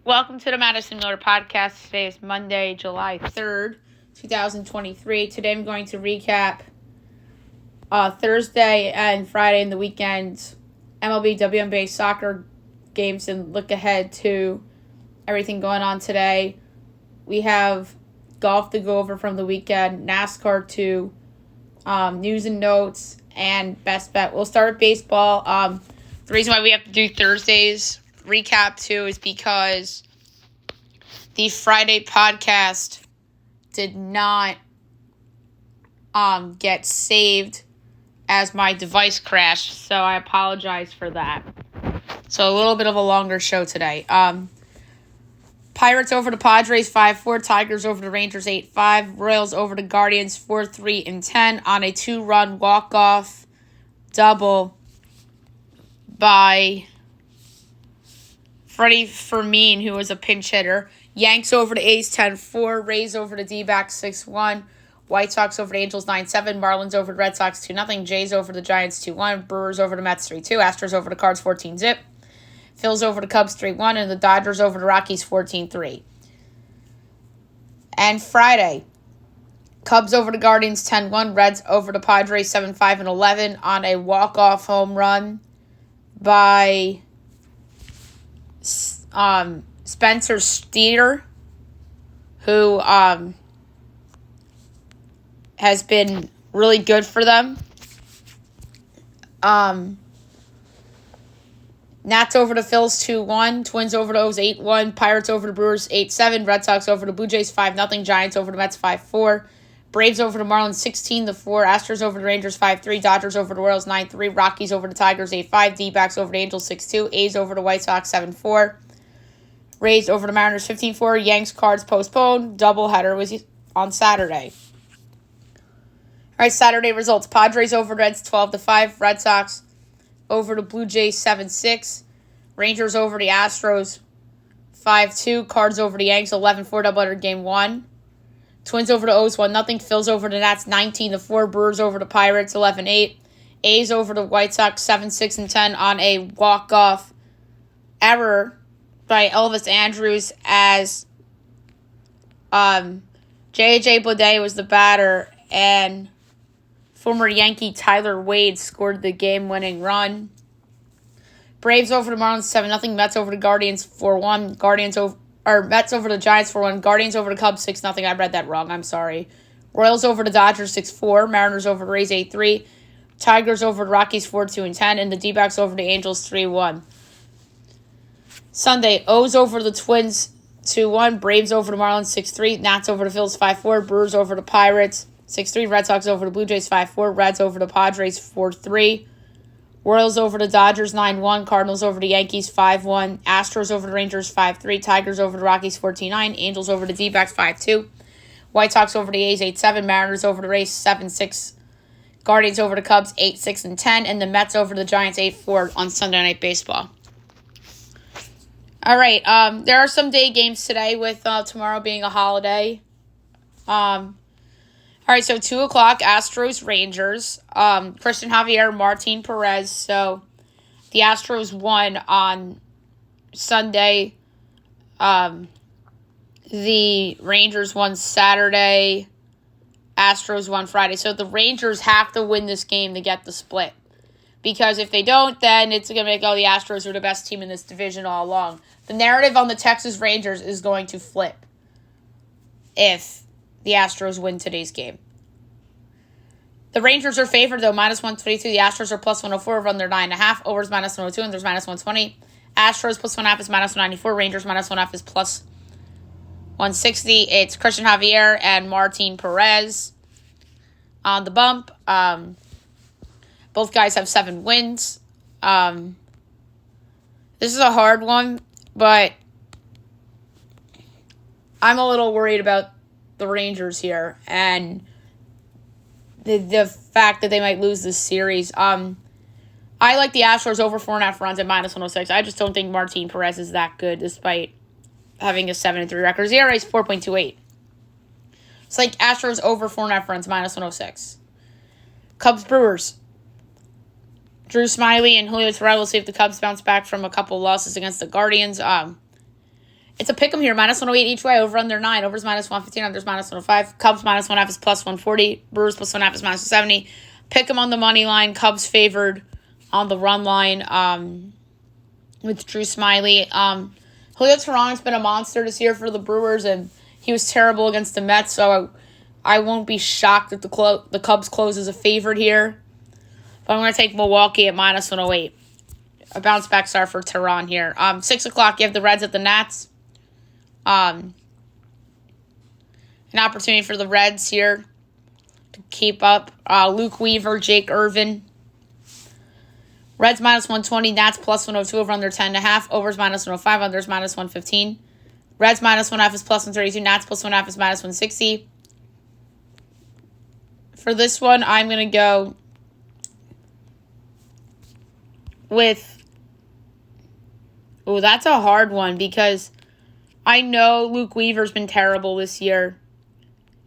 Welcome to the Madison Miller Podcast. Today is Monday, July 3rd, 2023. Today I'm going to recap Thursday and Friday and the weekend MLB, WNBA soccer games and look ahead to everything going on today. We have golf to go over from the weekend, NASCAR to news and notes, and best bet. We'll start with baseball. The reason why we have to do Thursday's recap too is because the Friday podcast did not get saved as my device crashed, so I apologize for that. So a little bit of a longer show today. Pirates over the Padres 5-4, Tigers over the Rangers 8-5, Royals over the Guardians 4-3-10 on a 2-run walk-off double by Freddie Fermin, who was a pinch hitter. Yanks over the A's 10-4, Rays over the D-backs 6-1, White Sox over the Angels 9-7, Marlins over the Red Sox 2-0, Jays over the Giants 2-1, Brewers over the Mets 3-2, Astros over the Cards 14-zip, Phils over the Cubs 3-1, and the Dodgers over the Rockies 14-3. And Friday, Cubs over the Guardians 10-1, Reds over the Padres 7-5-11 on a walk-off home run by Spencer Steer, who has been really good for them. Nats over the Phils 2-1, Twins over the O's 8-1, Pirates over the Brewers 8-7, Red Sox over the Blue Jays 5-0, Giants over the Mets 5-4, Braves over the Marlins 16-4, Astros over the Rangers 5-3, Dodgers over the Royals 9-3, Rockies over the Tigers 8-5, D-backs over the Angels 6-2, A's over the White Sox 7-4, Rays over the Mariners 15-4, Yanks Cards postponed, doubleheader was on Saturday. All right, Saturday results: Padres over Reds 12-5, Red Sox over the Blue Jays 7-6, Rangers over the Astros 5-2, Cards over the Yanks 11-4, doubleheader game 1. Twins over the O's 1-0, Phils over the Nats 19-4, Brewers over the Pirates 11-8, A's over the White Sox 7-6-10 on a walk-off error by Elvis Andrus as J.J. Bleday was the batter and former Yankee Tyler Wade scored the game-winning run. Braves over the Marlins 7-0, Mets over the Guardians 4-1, Mets over the Giants 4-1, Guardians over the Cubs 6-0. I read that wrong, I'm sorry. Royals over the Dodgers 6-4, Mariners over the Rays 8-3, Tigers over the Rockies 4-2-10, and the D-backs over the Angels 3-1. Sunday, O's over the Twins 2-1, Braves over the Marlins 6-3, Nats over the Phils 5-4, Brewers over the Pirates 6-3, Red Sox over the Blue Jays 5-4, Reds over the Padres 4-3, Royals over the Dodgers 9-1, Cardinals over the Yankees 5-1, Astros over the Rangers 5-3, Tigers over the Rockies 14-9, Angels over the D-backs 5-2, White Sox over the A's 8-7, Mariners over the Rays 7-6, Guardians over the Cubs 8-6-10, and the Mets over the Giants 8-4 on Sunday Night Baseball. All right, there are some day games today with tomorrow being a holiday. All right, so 2 o'clock, Astros, Rangers, Christian Javier, Martin Perez. So the Astros won on Sunday. The Rangers won Saturday. Astros won Friday. So the Rangers have to win this game to get the split. Because if they don't, then it's going to make, the Astros are the best team in this division all along. The narrative on the Texas Rangers is going to flip if the Astros win today's game. The Rangers are favored, though, -122. The Astros are +104 over under 9.5. Overs -102, and there's -120. Astros +1.5 is -194. Rangers -1.5 is +160. It's Christian Javier and Martin Perez on the bump. Both guys have 7 wins. This is a hard one, but I'm a little worried about the Rangers here and the fact that they might lose this series. I like the Astros over 4.5 runs at -106. I just don't think Martin Perez is that good despite having a 7-3 record. His ERA is 4.28. It's like Astros over 4.5 runs, -106. Cubs Brewers. Drew Smyly and Julio Teheran will see if the Cubs bounce back from a couple losses against the Guardians. It's a pick 'em here, minus 108 each way, over under 9, overs minus 115, unders minus 105. Cubs minus 1.5 is plus 140. Brewers plus 1.5 is minus 170. Pick 'em on the money line. Cubs favored on the run line with Drew Smiley. Julio Teheran's been a monster this year for the Brewers, and he was terrible against the Mets, so I won't be shocked if the Cubs close as a favorite here. But I'm going to take Milwaukee at minus 108. A bounce back start for Teheran here. 6 o'clock, you have the Reds at the Nats. An opportunity for the Reds here to keep up. Luke Weaver, Jake Irvin. Reds minus 120, Nats plus 102, over under 10.5. Overs minus 105, unders minus 115. Reds minus 1.5 is plus 132, Nats plus 1.5 is minus 160. For this one, I'm going to go with... Oh, that's a hard one because I know Luke Weaver's been terrible this year.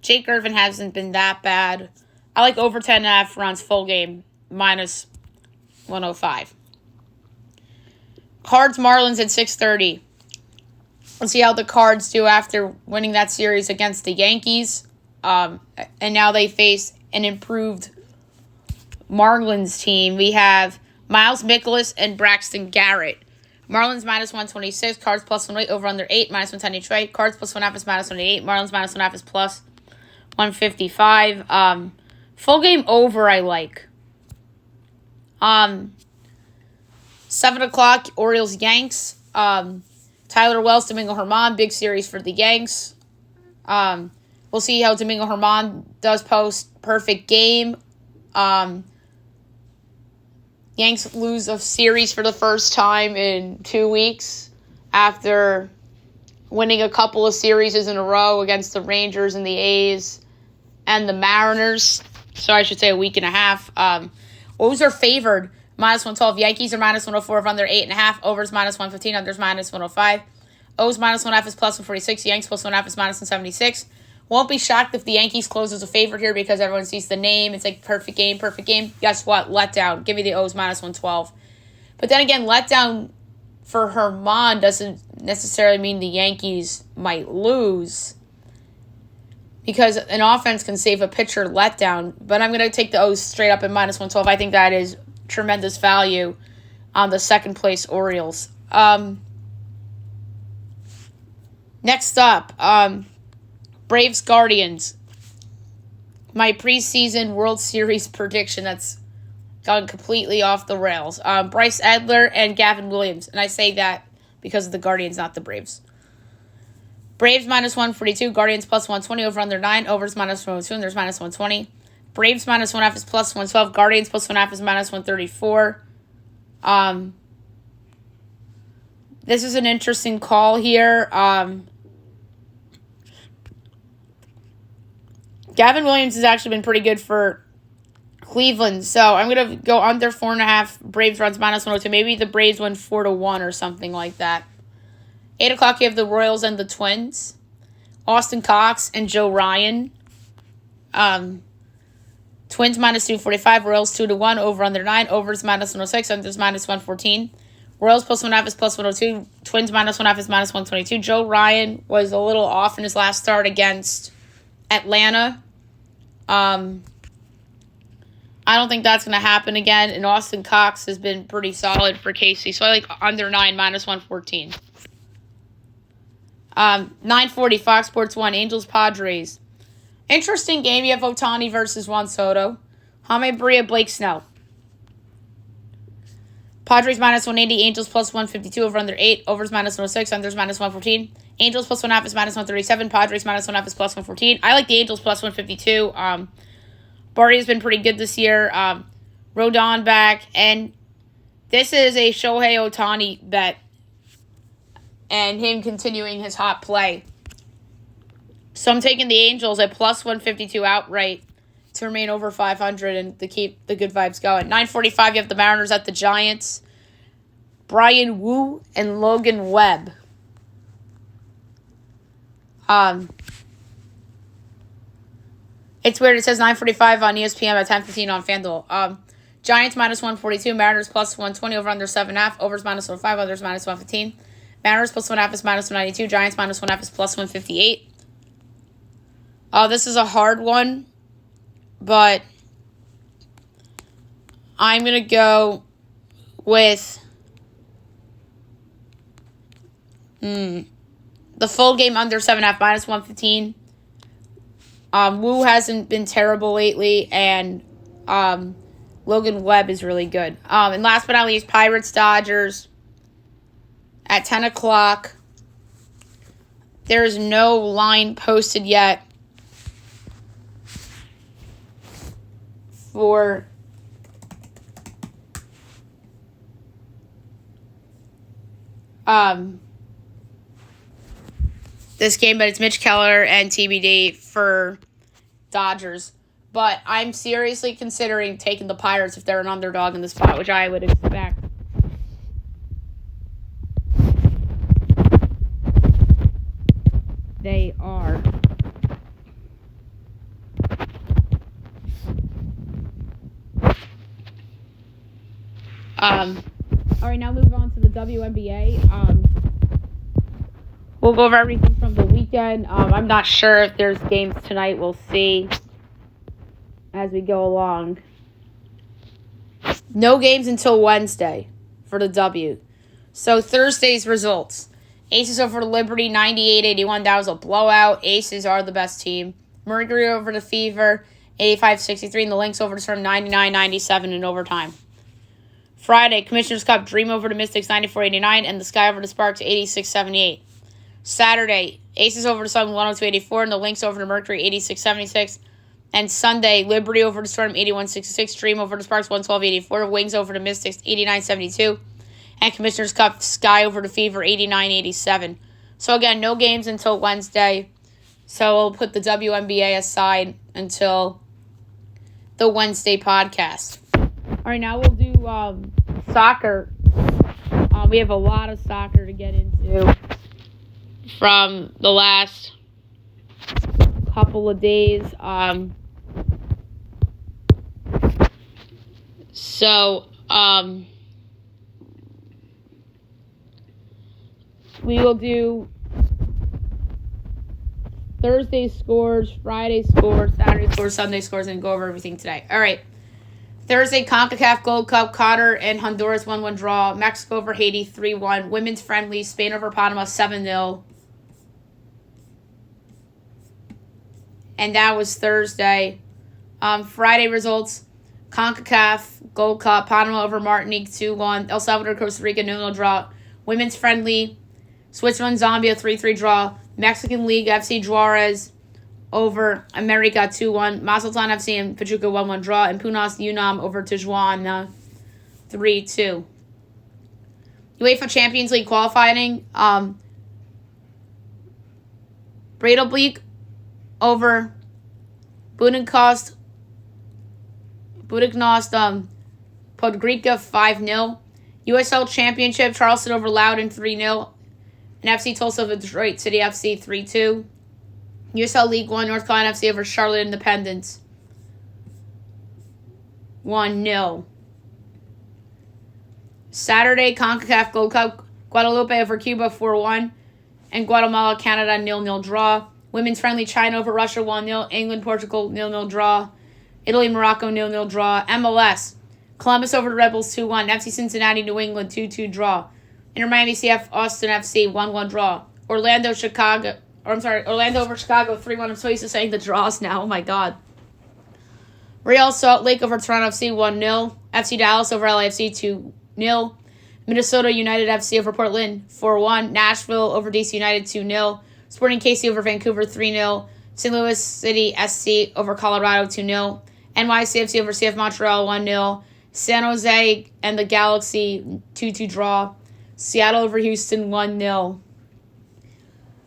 Jake Irvin hasn't been that bad. I like over 10.5 runs full game, minus 105. Cards Marlins at 6:30. Let's see how the Cards do after winning that series against the Yankees. And now they face an improved Marlins team. We have Miles Mikolas and Braxton Garrett. Marlins minus 126, Cards plus 108, over under 8, minus 110 each way. Cards plus 1.5 is minus 188, Marlins minus 1.5 is plus 155. Full game over, I like. 7 o'clock, Orioles Yanks. Tyler Wells, Domingo Germán, big series for the Yanks. We'll see how Domingo Germán does post perfect game. Yanks lose a series for the first time in 2 weeks after winning a couple of series in a row against the Rangers and the A's and the Mariners. So I should say a week and a half. O's are favored, minus 112. Yankees are minus 104, over under 8.5. Overs minus 115, unders minus 105. O's minus 1.5 is plus 146. Yanks plus 1.5 is minus 176. Won't be shocked if the Yankees close as a favorite here because everyone sees the name. It's like perfect game, perfect game. Guess what? Letdown. Give me the O's minus 112. But then again, letdown for Germán doesn't necessarily mean the Yankees might lose because an offense can save a pitcher letdown. But I'm going to take the O's straight up at minus 112. I think that is tremendous value on the second place Orioles. Next up, Braves Guardians. My preseason World Series prediction that's gone completely off the rails. Bryce Edler and Gavin Williams. And I say that because of the Guardians, not the Braves. Braves minus 142. Guardians plus 120. Over under 9. Overs minus 102. And there's minus 120. Braves minus 1.5 is plus 112. Guardians plus 1.5 is minus 134. This is an interesting call here. Gavin Williams has actually been pretty good for Cleveland, so I'm going to go under 4.5. Braves runs minus 102. Maybe the Braves win 4-1 or something like that. 8 o'clock, you have the Royals and the Twins. Austin Cox and Joe Ryan. Twins minus 245. Royals 2-1. Over under 9. Overs minus 106. Unders minus 114. Royals plus 1.5 is plus 102. Twins minus 1.5 is minus 122. Joe Ryan was a little off in his last start against Atlanta. I don't think that's going to happen again. And Austin Cox has been pretty solid for KC. So I like under 9, minus 114. 9:40, Fox Sports 1, Angels Padres. Interesting game. You have Ohtani versus Juan Soto. Jaime Barria, Blake Snell. Padres minus 180, Angels plus 152, over under 8. Overs minus 106, unders minus 114. Angels plus 1.5 is minus 137. Padres minus 1.5 is plus 114. I like the Angels plus 152. Barry has been pretty good this year. Rodon back. And this is a Shohei Ohtani bet. And him continuing his hot play. So I'm taking the Angels at plus 152 outright to remain over 500 and to keep the good vibes going. 9:45, you have the Mariners at the Giants. Brian Wu and Logan Webb. It's weird. It says 9:45 on ESPN at 10:15 on FanDuel. Giants minus 142. Mariners plus 120. Over under 7.5. Overs minus 105. Others minus 115. Mariners plus 1.5 is minus 192. Giants minus 1.5 is plus 158. This is a hard one, but I'm going to go with the full game under 7.5 minus 115. Wu hasn't been terrible lately, and Logan Webb is really good. And last but not least, Pirates Dodgers at 10 o'clock. There is no line posted yet for this game, but it's Mitch Keller and TBD for Dodgers. But I'm seriously considering taking the Pirates if they're an underdog in the spot, which I would expect. They are. All right, now move on to the WNBA. We'll go over everything from the weekend. I'm not sure if there's games tonight. We'll see as we go along. No games until Wednesday for the W. So Thursday's results. Aces over Liberty, 98-81. That was a blowout. Aces are the best team. Mercury over the Fever, 85-63. And the Lynx over the Storm, 99-97 in overtime. Friday, Commissioner's Cup, Dream over the Mystics, 94-89. And the Sky over the Sparks, 86-78. Saturday, Aces over the Sun, 102-84. And the Lynx over the Mercury, 86-76. And Sunday, Liberty over the Storm, 81-66. Dream over the Sparks, 112-84. Wings over the Mystics, 89-72. And Commissioner's Cup, Sky over the Fever, 89-87. So again, no games until Wednesday. So we'll put the WNBA aside until the Wednesday podcast. All right, now we'll do soccer. We have a lot of soccer to get into from the last couple of days. We will do Thursday scores, Friday scores, Saturday scores, Sunday scores, and go over everything today. All right. Thursday, CONCACAF Gold Cup, Qatar and Honduras 1-1 draw. Mexico over Haiti 3-1. Women's friendly, Spain over Panama 7-0. And that was Thursday. Friday results, CONCACAF Gold Cup, Panama over Martinique 2-1. El Salvador, Costa Rica 0-0 draw. Women's friendly, Switzerland, Zambia 3-3 draw. Mexican League, FC Juarez over America 2-1. Mazatlan FC and Pachuca 1-1 draw. And Punas Unam over Tijuana 3-2. UEFA Champions League qualifying. Breidablik over Budućnost Podgorica 5-0. USL Championship, Charleston over Loudoun 3-0. And FC Tulsa over Detroit City FC 3-2. USL League 1, North Carolina FC over Charlotte Independence 1-0. Saturday, CONCACAF Gold Cup, Guadalupe over Cuba 4-1. And Guatemala, Canada 0-0 draw. Women's friendly, China over Russia 1-0. England, Portugal 0-0 draw. Italy, Morocco 0-0 draw. MLS, Columbus over the Rebels 2-1. FC Cincinnati, New England 2-2 draw. Inter Miami CF, Austin FC 1-1 draw. Orlando over Chicago 3-1. I'm so used to saying the draws now. Oh my God. Real Salt Lake over Toronto FC 1-0. FC Dallas over LAFC 2-0. Minnesota United FC over Portland 4-1. Nashville over DC United 2-0. Sporting KC over Vancouver 3-0. St. Louis City SC over Colorado 2-0. NYCFC over CF Montreal 1-0. San Jose and the Galaxy 2-2 draw. Seattle over Houston 1-0.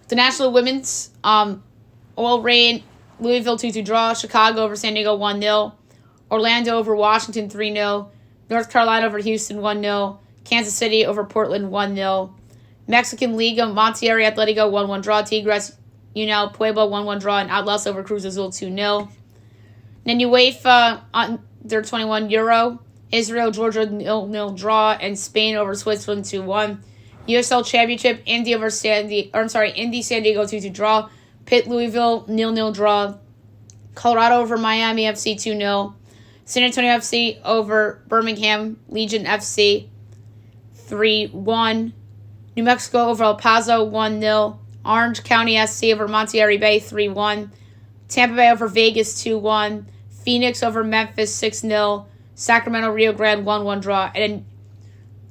The National Women's Oil Rain, Louisville 2-2 draw. Chicago over San Diego 1-0. Orlando over Washington 3-0. North Carolina over Houston 1-0. Kansas City over Portland 1-0. Mexican Liga, Monterrey Atletico 1-1 draw. Tigres Unal Puebla 1-1 draw. And Atlas over Cruz Azul 2-0. Then UEFA under 21 Euro. Israel, Georgia 0-0 draw. And Spain over Switzerland 2-1. USL Championship, Indy San Diego 2-2 draw. Pitt Louisville 0-0 draw. Colorado over Miami FC 2-0. San Antonio FC over Birmingham Legion FC 3-1. New Mexico over El Paso 1-0. Orange County SC over Monterey Bay 3-1. Tampa Bay over Vegas 2-1. Phoenix over Memphis 6-0. Sacramento Rio Grande 1-1 draw. And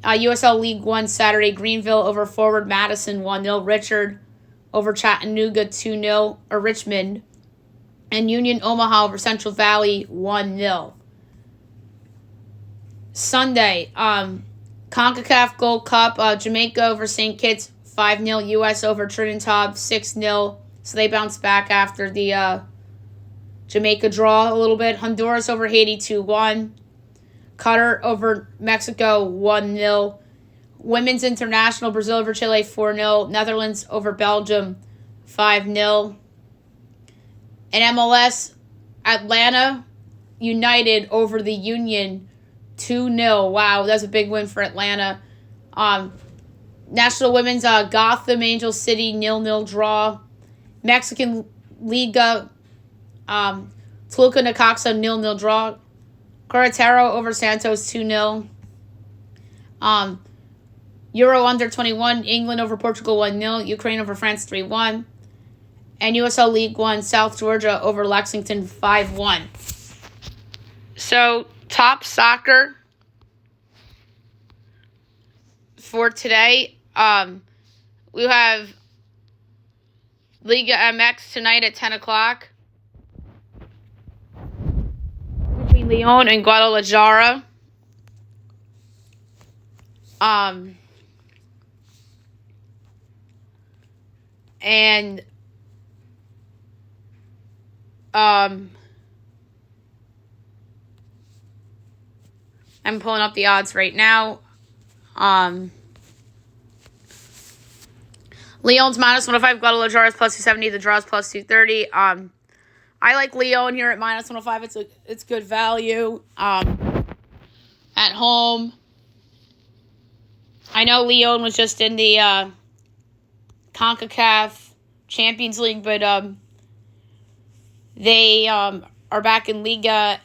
USL League One Saturday, Greenville over Forward Madison 1-0. Richard over Chattanooga 2-0. Or Richmond. And Union Omaha over Central Valley 1-0. Sunday, CONCACAF Gold Cup, Jamaica over St. Kitts 5-0. U.S. over Trinidad 6-0. So they bounced back after the Jamaica draw a little bit. Honduras over Haiti 2-1. Qatar over Mexico 1-0. Women's International, Brazil over Chile 4-0. Netherlands over Belgium 5-0. And MLS, Atlanta United over the Union 2-0. Wow, that's a big win for Atlanta. National Women's Gotham Angel City 0-0 draw. Mexican Liga Toluca Necaxa 0-0 draw. Querétaro over Santos 2-0. Euro under 21, England over Portugal 1-0. Ukraine over France 3-1. And USL League One, South Georgia over Lexington 5-1. So, top soccer for today. We have Liga MX tonight at 10 o'clock. Between Leon and Guadalajara. I'm pulling up the odds right now. Leon's minus 105, Guadalajara is plus 270, the draw is plus 230. I like Leon here at minus 105. It's good value. At home. I know Leon was just in the CONCACAF Champions League, but they are back in Liga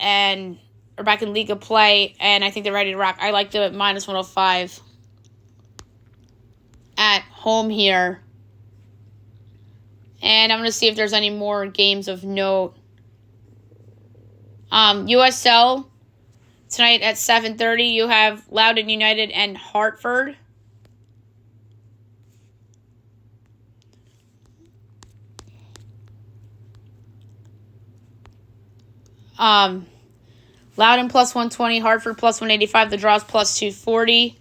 play, and I think they're ready to rock. I like the minus 105 at home here. And I'm going to see if there's any more games of note. USL, tonight at 7:30, you have Loudoun United and Hartford. Loudoun plus 120, Hartford plus 185, the draw is plus 240.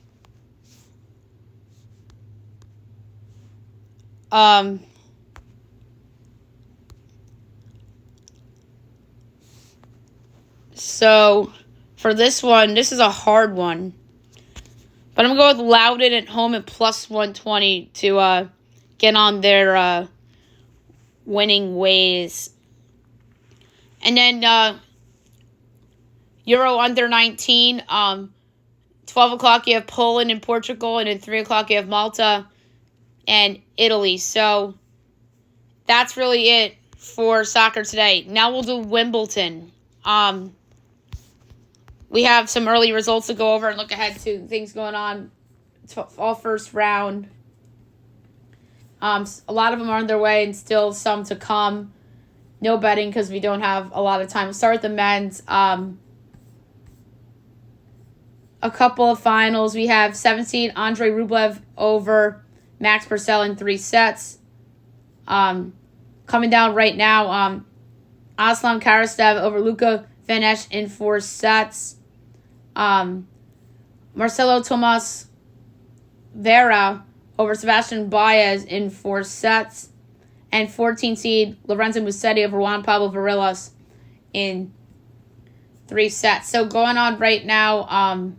So, for this one, this is a hard one. But I'm going to go with Loudoun at home at plus 120 to get on their winning ways. And then Euro under 19, 12 o'clock you have Poland and Portugal, and at 3 o'clock you have Malta and Italy. So that's really it for soccer today. Now we'll do Wimbledon. We have some early results to go over and look ahead to things going on. It's all first round. A lot of them are on their way and still some to come. No betting because we don't have a lot of time. We'll start with the men's. A couple of finals. We have 17 Andrei Rublev over Max Purcell in 3 sets. Coming down right now, Aslan Karastev over Luka Van Esch in 4 sets. Marcelo Tomas Vera over Sebastian Baez in 4 sets. And 14 seed Lorenzo Musetti over Juan Pablo Varillas in 3 sets. So going on right now,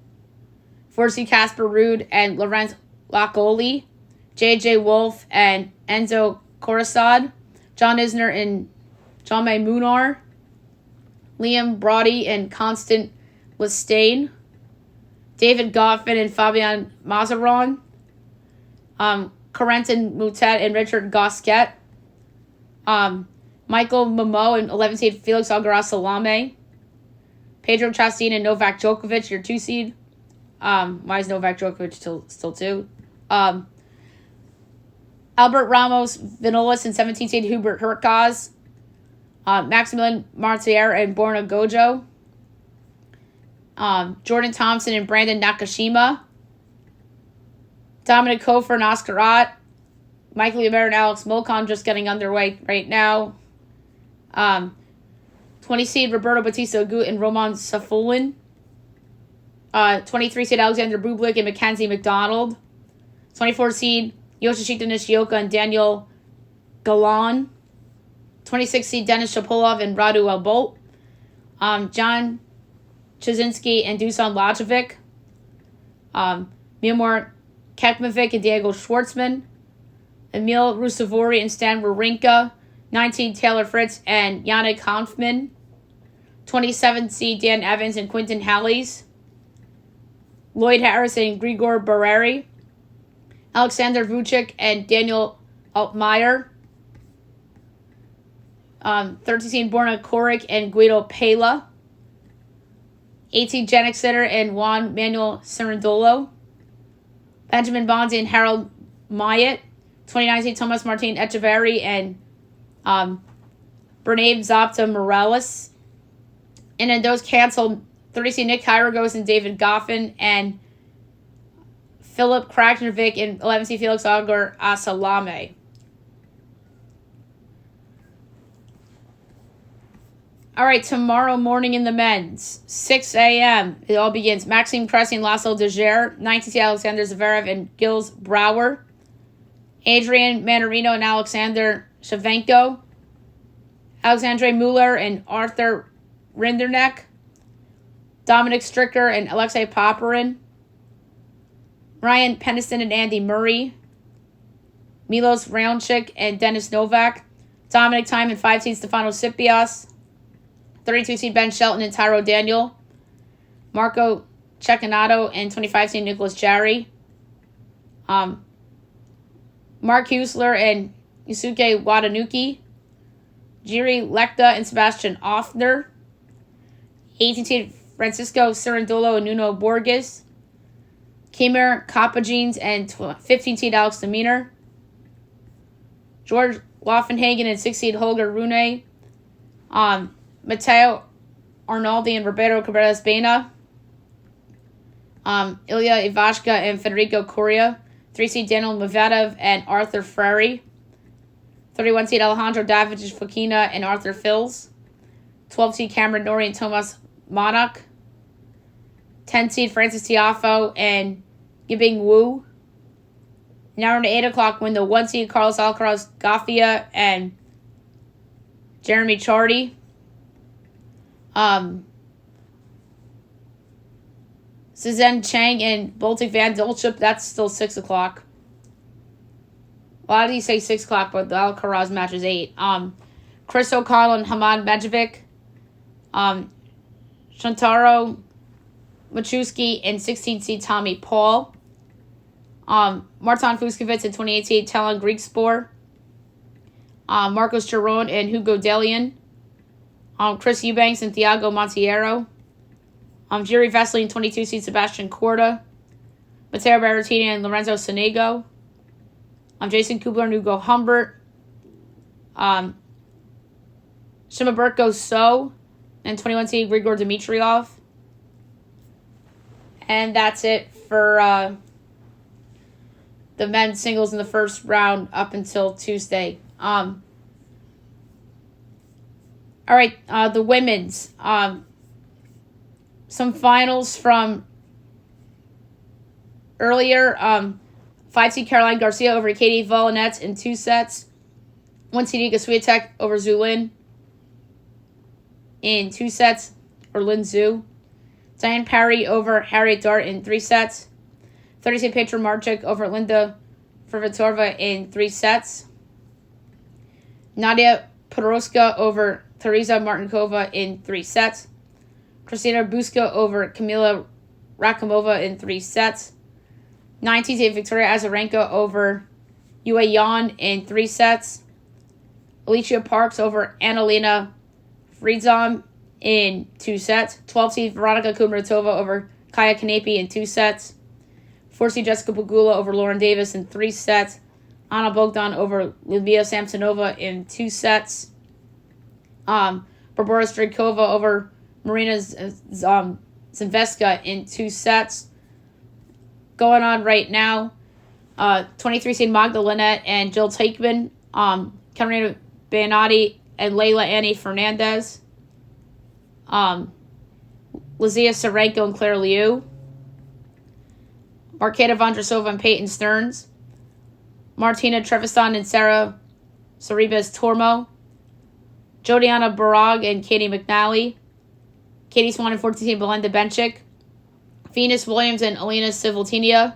4 seed Casper Ruud and Lorenz Lacoli, J.J. Wolf and Enzo Corazad, John Isner and John-May Munar, Liam Brody and Constant Lestain, David Goffin and Fabian Mazaron, Corentin Moutet and Richard Gasquet. Michael Momo and 11 seed Felix Auger-Aliassime. Pedro Chastain and Novak Djokovic, your 2 seed. Why is Novak Djokovic still 2? Albert Ramos Vinolas and 17 seed Hubert Hurkacz. Maximilian Martier and Borna Gojo. Jordan Thompson and Brandon Nakashima. Dominic Kofer and Oscar Ott. Michael Ymer and Alex Molcon just getting underway right now. 20 seed Roberto Bautista Agut and Roman Safiullin. 23 seed Alexander Bublik and Mackenzie McDonald. 24 seed Yoshihito Nishioka and Daniel Galan. 26 seed Denis Shapovalov and Radu Albolt. John Chizinski and Dusan Lajovic. Miomir Kekmanovic and Diego Schwartzman. Emil Rusevori and Stan Wawrinka. 19 Taylor Fritz and Yannick Hanfmann. 27 seed Dan Evans and Quinton Halles. Lloyd Harris and Grigor Barreri. Alexander Vucic and Daniel Altmaier. 13 seed Borna Koric and Guido Pela. 18 Jannik Sinner and Juan Manuel Cerundolo. Benjamin Bonzi and Harold Myatt. 29 seed Tomas Martin Echeverry and Bernabe Zapta Morales. And then those canceled, 30 seed Nick Kyrgios and David Goffin and Philip Krajinovic and 11 seed Felix Auger-Aliassime. All right, tomorrow morning in the men's, 6 a.m., it all begins. Maxime Cressy and Laszlo Deger, 19 seed Alexander Zverev and Gilles Brouwer. Adrian Manarino and Alexander Shevchenko. Alexandre Muller and Arthur Rinderknecht. Dominic Stricker and Alexei Popyrin. Ryan Peniston and Andy Murray. Milos Raonic and Denis Novak. Dominic Thiem and 5 seed Stefano Tsitsipas. 32 seed Ben Shelton and Tyro Daniel. Marco Cecchinato and 25 seed Nicholas Jarry. Mark Huesler and Yusuke Watanuki. Jiri Lekta and Sebastian Offner. 18 seed Francisco Cerundolo and Nuno Borges. Kimmer Koppajeans and 15 seed Alex de Minaur. George Laufenhagen and 6 seed Holger Rune. Matteo Arnaldi and Roberto Cabrera Baena. Ilya Ivashka and Federico Coria. 3 seed Daniel Medvedev and Arthur Frary. 31 seed Alejandro Davidovich Fokina and Arthur Fils. 12 seed Cameron Norrie and Tomas Monach. 10 seed Francis Tiafoe and Yibing Wu. Now at 8 o'clock when the 1 seed Carlos Alcaraz Gaffia and Jeremy Chardy. Cezanne Chang and Baltic Van Dolchip, that's still 6 o'clock. Why do you say 6 o'clock, but the Alcaraz match is 8? Chris O'Connell and Hamad Medjevic. Shantaro Machuski and 16 seed Tommy Paul. Martin Fucsovics and 28 seed Talon Griekspoor. Marcos Giron and Hugo Delian. Chris Eubanks and Thiago Monteiro. Jiri Vesely and 22 seed Sebastian Corda. Matteo Berrettini and Lorenzo Sonego. Jason Kubler and Hugo Humbert. Shimaberko So and 21 seed Grigor Dimitrov. And that's it for the men's singles in the first round up until Tuesday. All right, the women's. Some finals from earlier. 5 seed Caroline Garcia over Katie Volinets in 2 sets. 1 seed Iga Swiatek over Zhu Lin in 2 sets, or Lin Zhu. Diane Parry over Harriet Dart in 3 sets. 30 seed Petra Marchik over Linda Fruhvirtova in 3 sets. Nadia Podoroska over Teresa Martinkova in 3 sets. Kristina Buska over Kamila Rakimova in 3 sets. 19th seed Victoria Azarenka over Yue Yan in 3 sets. Alicia Parks over Annalena Friedzom in 2 sets. 12th seed Veronika Kudermetova over Kaya Kanepi in 2 sets. 4th seed Jessica Pegula over Lauren Davis in 3 sets. Anna Bogdan over Lyudmila Samsonova in 2 sets. Barbora Strykova over Marina Zveska in 2 sets. Going on right now, 23 seed Magda Linette and Jill Teichmann, Caterina Baianotti and Leila Annie Fernandez, Lizia Sarenko and Claire Liu, Marketa Vondrasova and Peyton Stearns, Martina Trevisan and Sarah Sorribes Tormo, Jodiana Barag and Katie McNally, Katie Swan and 14 seed Belinda Bencic, Venus Williams and Alina Sivoltinia,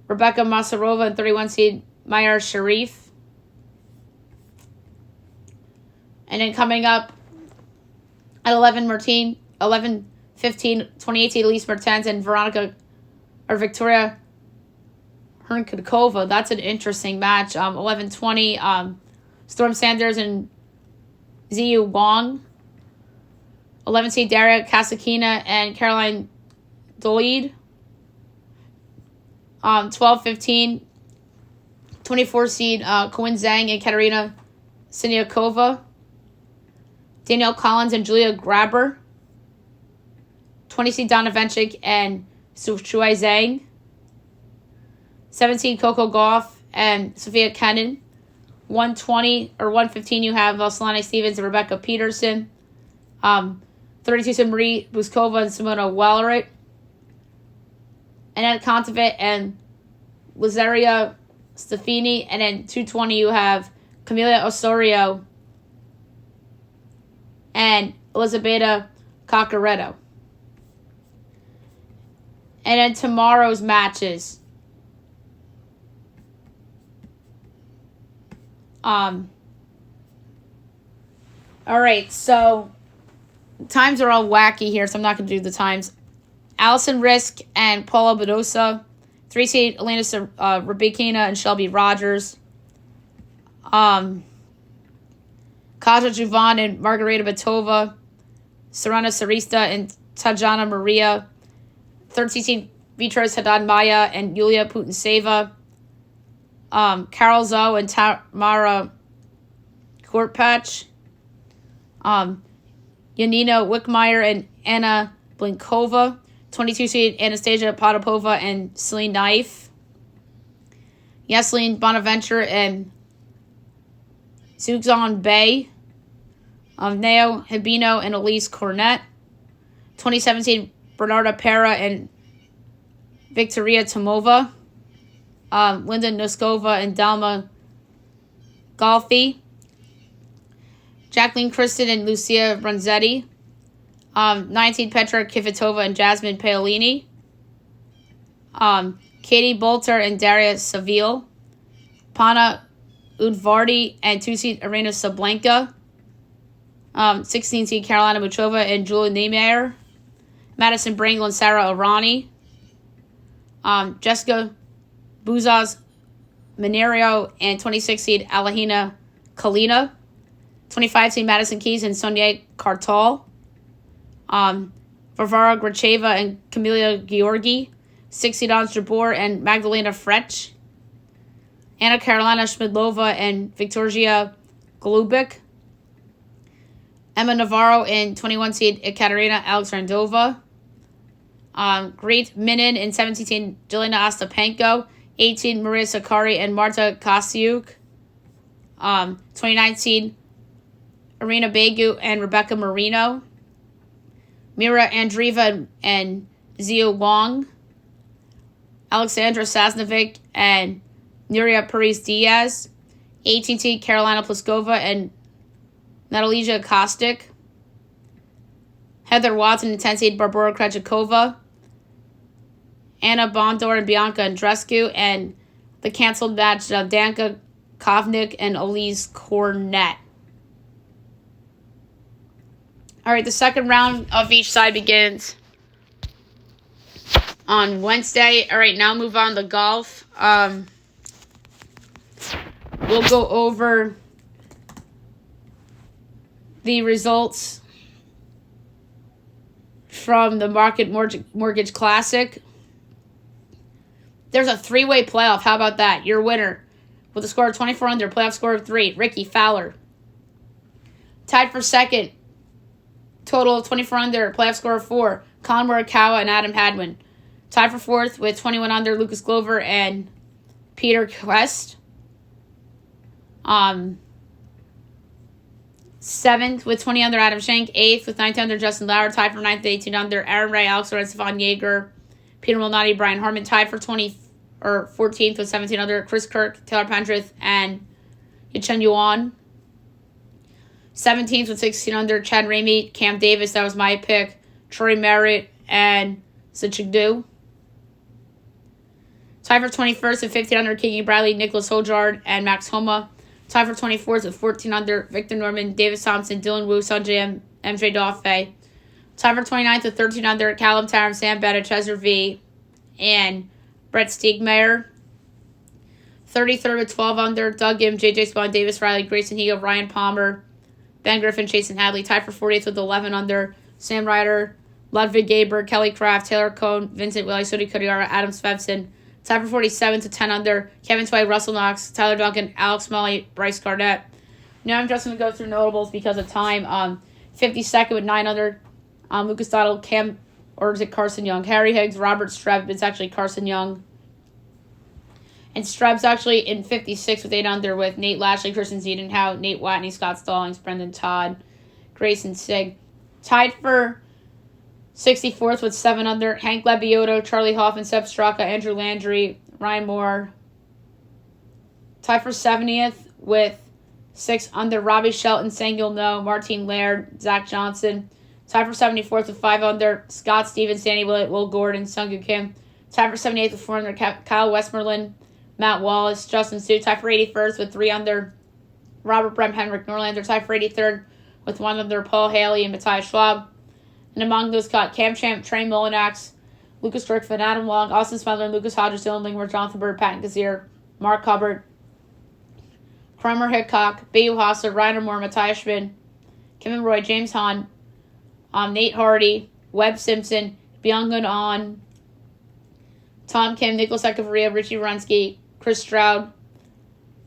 Rebecca Masarova and 31 seed Mayar Sharif. And then coming up at 11-15, 28 seed Elise Mertens and Victoria Hernkova. That's an interesting match. 11-20, Storm Sanders and Ziyu Wong. 11 seed Daria Kasakina and Caroline Doid. 12-15, 24 seed Coen Zhang and Katerina Siniakova. Danielle Collins and Julia Graber. 20 seed Donna Vencic and Shuai Zhang. 17 Coco Gauff and Sophia Kenin. 120 or 115 you have Solana Stevens and Rebecca Peterson. 32 seed Marie Buskova and Simona Wellerit. Annette Kontaveit and Lizaria Stefani. And then 220 you have Camila Osorio and Elizabeta Coccaretto. And then tomorrow's matches. All right, so times are all wacky here, so I'm not going to do the times. Allison Risk and Paula Badosa. 3 seed Elena Rybakina and Shelby Rogers. Kaja Juvan and Margarita Batova. Serena Sarista and Tajana Maria. 13 seed Beatrice Haddad Maya and Yulia Putintseva. Carol Zoe and Tamara Korpach. Yanina Wickmeyer and Anna Blinkova. 22 seed Anastasia Potapova and Celine Naif. Yasleen Bonaventure and Zugzon Bay. Nao Hibino and Elise Cornett. 27 seed Bernarda Pera and Victoria Tomova. Linda Noskova and Dalma Golfi. Jacqueline Kristen and Lucia Bronzetti. 19 Petra Kvitova and Jasmine Paolini. Katie Bolter and Daria Saville. Pana Udvardi and 2 seed Arena Sablenka. 16 seed Carolina Muchova and Julia Niemeyer. Madison Brangle and Sarah Arani. Jessica Buzaz Minerio and 26 seed Alahina Kalina. 25 seed Madison Keys and Sonia Kartal. Varvara Gracheva and Camelia Georgi. 6 seed Ons Jabor and Magdalena Fretch. Anna Carolina Schmidlova and Victoria Golubik. Emma Navarro and 21 seed Ekaterina Alexandrova. Great Minin and 17 seed Jelena Ostapenko. 18 Maria Sakari and Marta Kasiuk. 29 seed Irina Begu and Rebecca Marino. Mira Andreeva and Zio Wong. Alexandra Sasnovic and Nuria Paris Diaz. 18 seed Carolina Pliskova and Natalija Kostic. Heather Watson and 10 seed Barbara Krejcikova. Anna Bondor and Bianca Andrescu, and the canceled match Danka Kovnik and Elise Cornett. All right, the second round of each side begins on Wednesday. All right, now move on to golf. We'll go over the results from the Market Mortgage Classic. There's a 3-way playoff. How about that? Your winner with a score of 24 under, playoff score of 3, Ricky Fowler. Tied for second, total of 24 under, playoff score of 4, Colin Morikawa and Adam Hadwin. Tied for fourth with 21 under, Lucas Glover and Peter Quest. Seventh with 20 under, Adam Schenk. Eighth with 19 under, Justin Lauer. Tied for ninth with 18 under, Aaron Ray, Alex Lorenz, Stefan Yeager, Peter Malnati, Brian Harmon. Tied for 14th with 17 under, Chris Kirk, Taylor Pendrith, and Chen Yuan. 17th with 16 under, Chad Ramey, Cam Davis, that was my pick, Troy Merritt, and Sichigdu. Tied for 21st with 15 under, Keegan Bradley, Nicholas Hojard, and Max Homa. Tied for 24th with 14 under, Victor Norman, Davis Thompson, Dylan Wu, Sanjay MJ Daffey. Tied for 29th with 13 under, Callum Tarrant, Sam Bennett, Chester V, and Brett Stiegmeyer. 33rd with 12 under, Doug Gim, JJ Spawn, Davis Riley, Grayson Higo, Ryan Palmer, Ben Griffin, Jason Hadley. Tied for 40th with 11 under, Sam Ryder, Ludwig Gaber, Kelly Craft, Taylor Cohn, Vincent Willie, Sodi Kodiara, Adam Svensson. Tied for 47 to 10 under, Kevin Tway, Russell Knox, Tyler Duncan, Alex Molly, Bryce Garnett. Now I'm just going to go through notables because of time. 52nd with 9 under, Lucas Dottle, Carson Young, Harry Higgs, Robert Streb. It's actually Carson Young. And Streb's actually in 56 with 8 under with Nate Lashley, Christian Ziedenhout, Nate Watney, Scott Stallings, Brendan Todd, Grayson Sig. Tied for 64th with 7 under, Hank Lebioto, Charlie Hoffman, Seb Straka, Andrew Landry, Ryan Moore. Tied for 70th with 6 under, Robbie Shelton, Sangil No, Martin Laird, Zach Johnson. Tied for 74th with 5 under, Scott Stevens, Danny Willett, Will Gordon, Sungwoo Kim. Tied for 78th with 4 under, Kyle Westmoreland, Matt Wallace, Justin Sue. Tied for 81st with 3 under, Robert Brem, Henrik Norlander. Tied for 83rd with 1 under, Paul Haley and Matthias Schwab. And among those caught Cam Champ, Trey Molinax, Lucas Strickland, Adam Long, Austin Smedler, Lucas Hodges, Dylan Lingworth, Jonathan Bird, Patton Kazir, Mark Hubbard, Kramer Hickok, Bayu Hassler, Ryan Moore, Matthias Schmid, Kevin Roy, James Hahn, Nate Hardy, Webb Simpson, Byung-Gun On, Tom Kim, Nicholas Echevarria, Richie Runsky, Chris Stroud,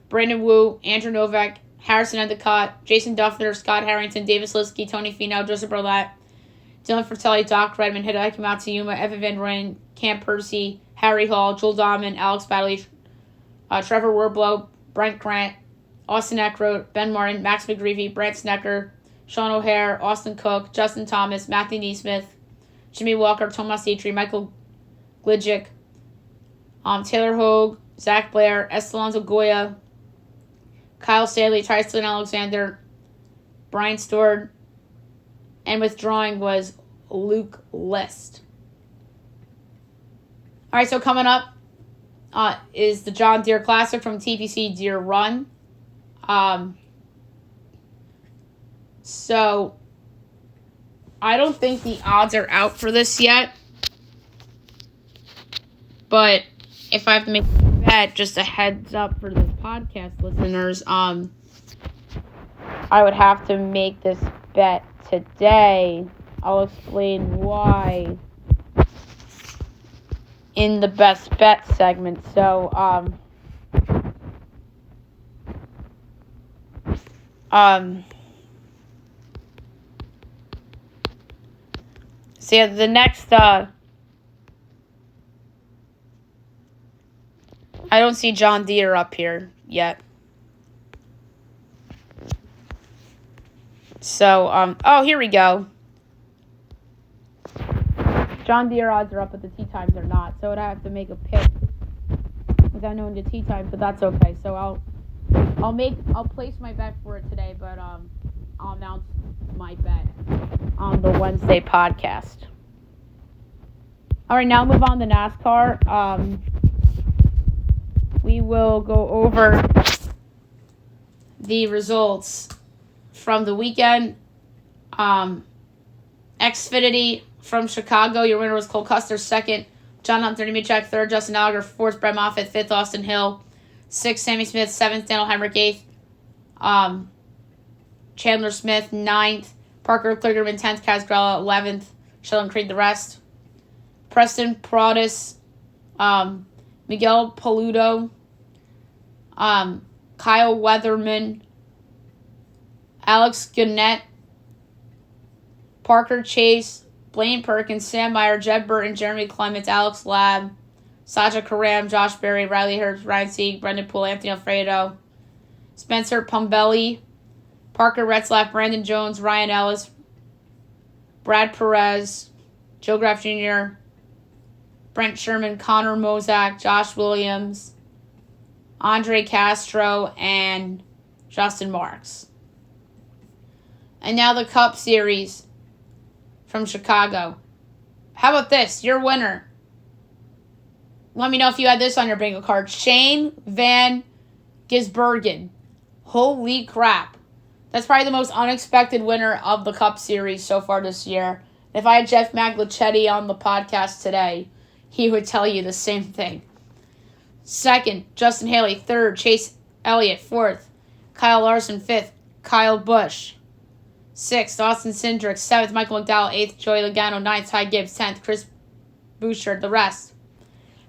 Brandon Wu, Andrew Novak, Harrison Endicott, Jason Duffner, Scott Harrington, Davis Lipsky, Tony Finau, Joseph Burlett, Dylan Fratelli, Doc Redman, Hideki Matsuyama, Evan Van Ryn, Cam Percy, Harry Hall, Joel Dahman, Alex Badley, Trevor Werblow, Brent Grant, Austin Eckroat, Ben Martin, Max McGreevy, Brant Snecker, Sean O'Hare, Austin Cook, Justin Thomas, Matthew Neesmith, Jimmy Walker, Tomas Dietrich, Michael Glidgick, Taylor Hogue, Zach Blair, Estelonzo Goya, Kyle Stanley, Tristan Alexander, Brian Stewart, and withdrawing was Luke List. All right, so coming up is the John Deere Classic from TPC Deere Run. So I don't think the odds are out for this yet. But if I have to make a bet, just a heads up for the podcast listeners, I would have to make this bet today. I'll explain why in the best bet segment. So, so yeah, the next, I don't see John Deere up here yet. So, oh, here we go. John Deere odds are up, but the tee times are not. So I'd have to make a pick without knowing the tee times, but that's okay. So I'll place my bet for it today, but I'll announce my bet on the Wednesday podcast. All right, now move on to NASCAR. We will go over the results from the weekend. Xfinity from Chicago, your winner was Cole Custer. Second, John Hunt, 30 Mitchak, 3rd. Justin Alger, 4th. Brett Moffitt, 5th. Austin Hill, 6th. Sammy Smith, 7th. Daniel Hemrick, 8th. Chandler Smith, 9th. Parker Kligerman, 10th. Kaz Grella, 11th. Sheldon Creed, the rest. Preston Prodis, Miguel Paludo, Kyle Weatherman, Alex Gannett, Parker Chase, Blaine Perkins, Sam Meyer, Jed Burton, Jeremy Clements, Alex Labb, Saja Karam, Josh Berry, Riley Herbst, Ryan Sieg, Brendan Poole, Anthony Alfredo, Spencer Pumbelli, Parker Retzlaff, Brandon Jones, Ryan Ellis, Brad Perez, Joe Graff Jr., Brent Sherman, Connor Mozak, Josh Williams, Andre Castro, and Justin Marks. And now the Cup Series from Chicago. How about this? Your winner. Let me know if you had this on your bingo card. Shane Van Gisbergen. Holy crap. That's probably the most unexpected winner of the Cup Series so far this year. If I had Jeff Maglicetti on the podcast today, he would tell you the same thing. 2nd, Justin Haley. 3rd, Chase Elliott. 4th, Kyle Larson. 5th, Kyle Busch. 6th, Austin Cindric. 7th, Michael McDowell. 8th, Joey Logano. 9th, Ty Gibbs. 10th, Chris Bouchard. The rest: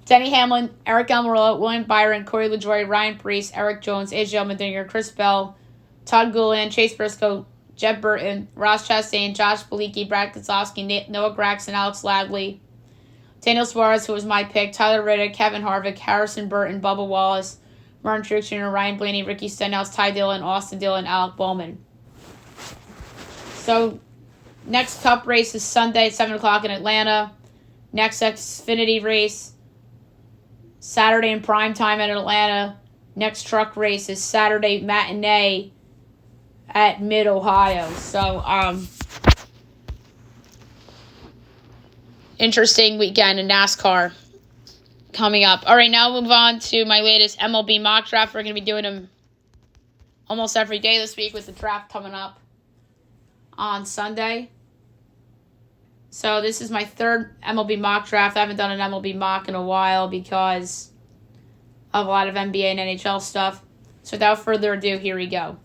Denny Hamlin, Eric Almirola, William Byron, Corey LaJoie, Ryan Preece, Eric Jones, AJ Allmendinger, Chris Bell, Todd Goulian, Chase Briscoe, Jeb Burton, Ross Chastain, Josh Belicki, Brad Keselowski, Noah Gragson, Alex Ladley, Daniel Suarez, who was my pick, Tyler Reddick, Kevin Harvick, Harrison Burton, Bubba Wallace, Martin Truex Jr., Ryan Blaney, Ricky Stenhouse, Ty Dillon, Austin Dillon, Alec Bowman. So, next Cup race is Sunday at 7 o'clock in Atlanta. Next Xfinity race, Saturday in prime time in Atlanta. Next truck race is Saturday matinee at Mid-Ohio. So, interesting weekend in NASCAR coming up. All right, now we'll move on to my latest MLB mock draft. We're going to be doing them almost every day this week with the draft coming up on Sunday. So this is my 3rd MLB mock draft. I haven't done an MLB mock in a while because of a lot of NBA and NHL stuff. So without further ado, here we go.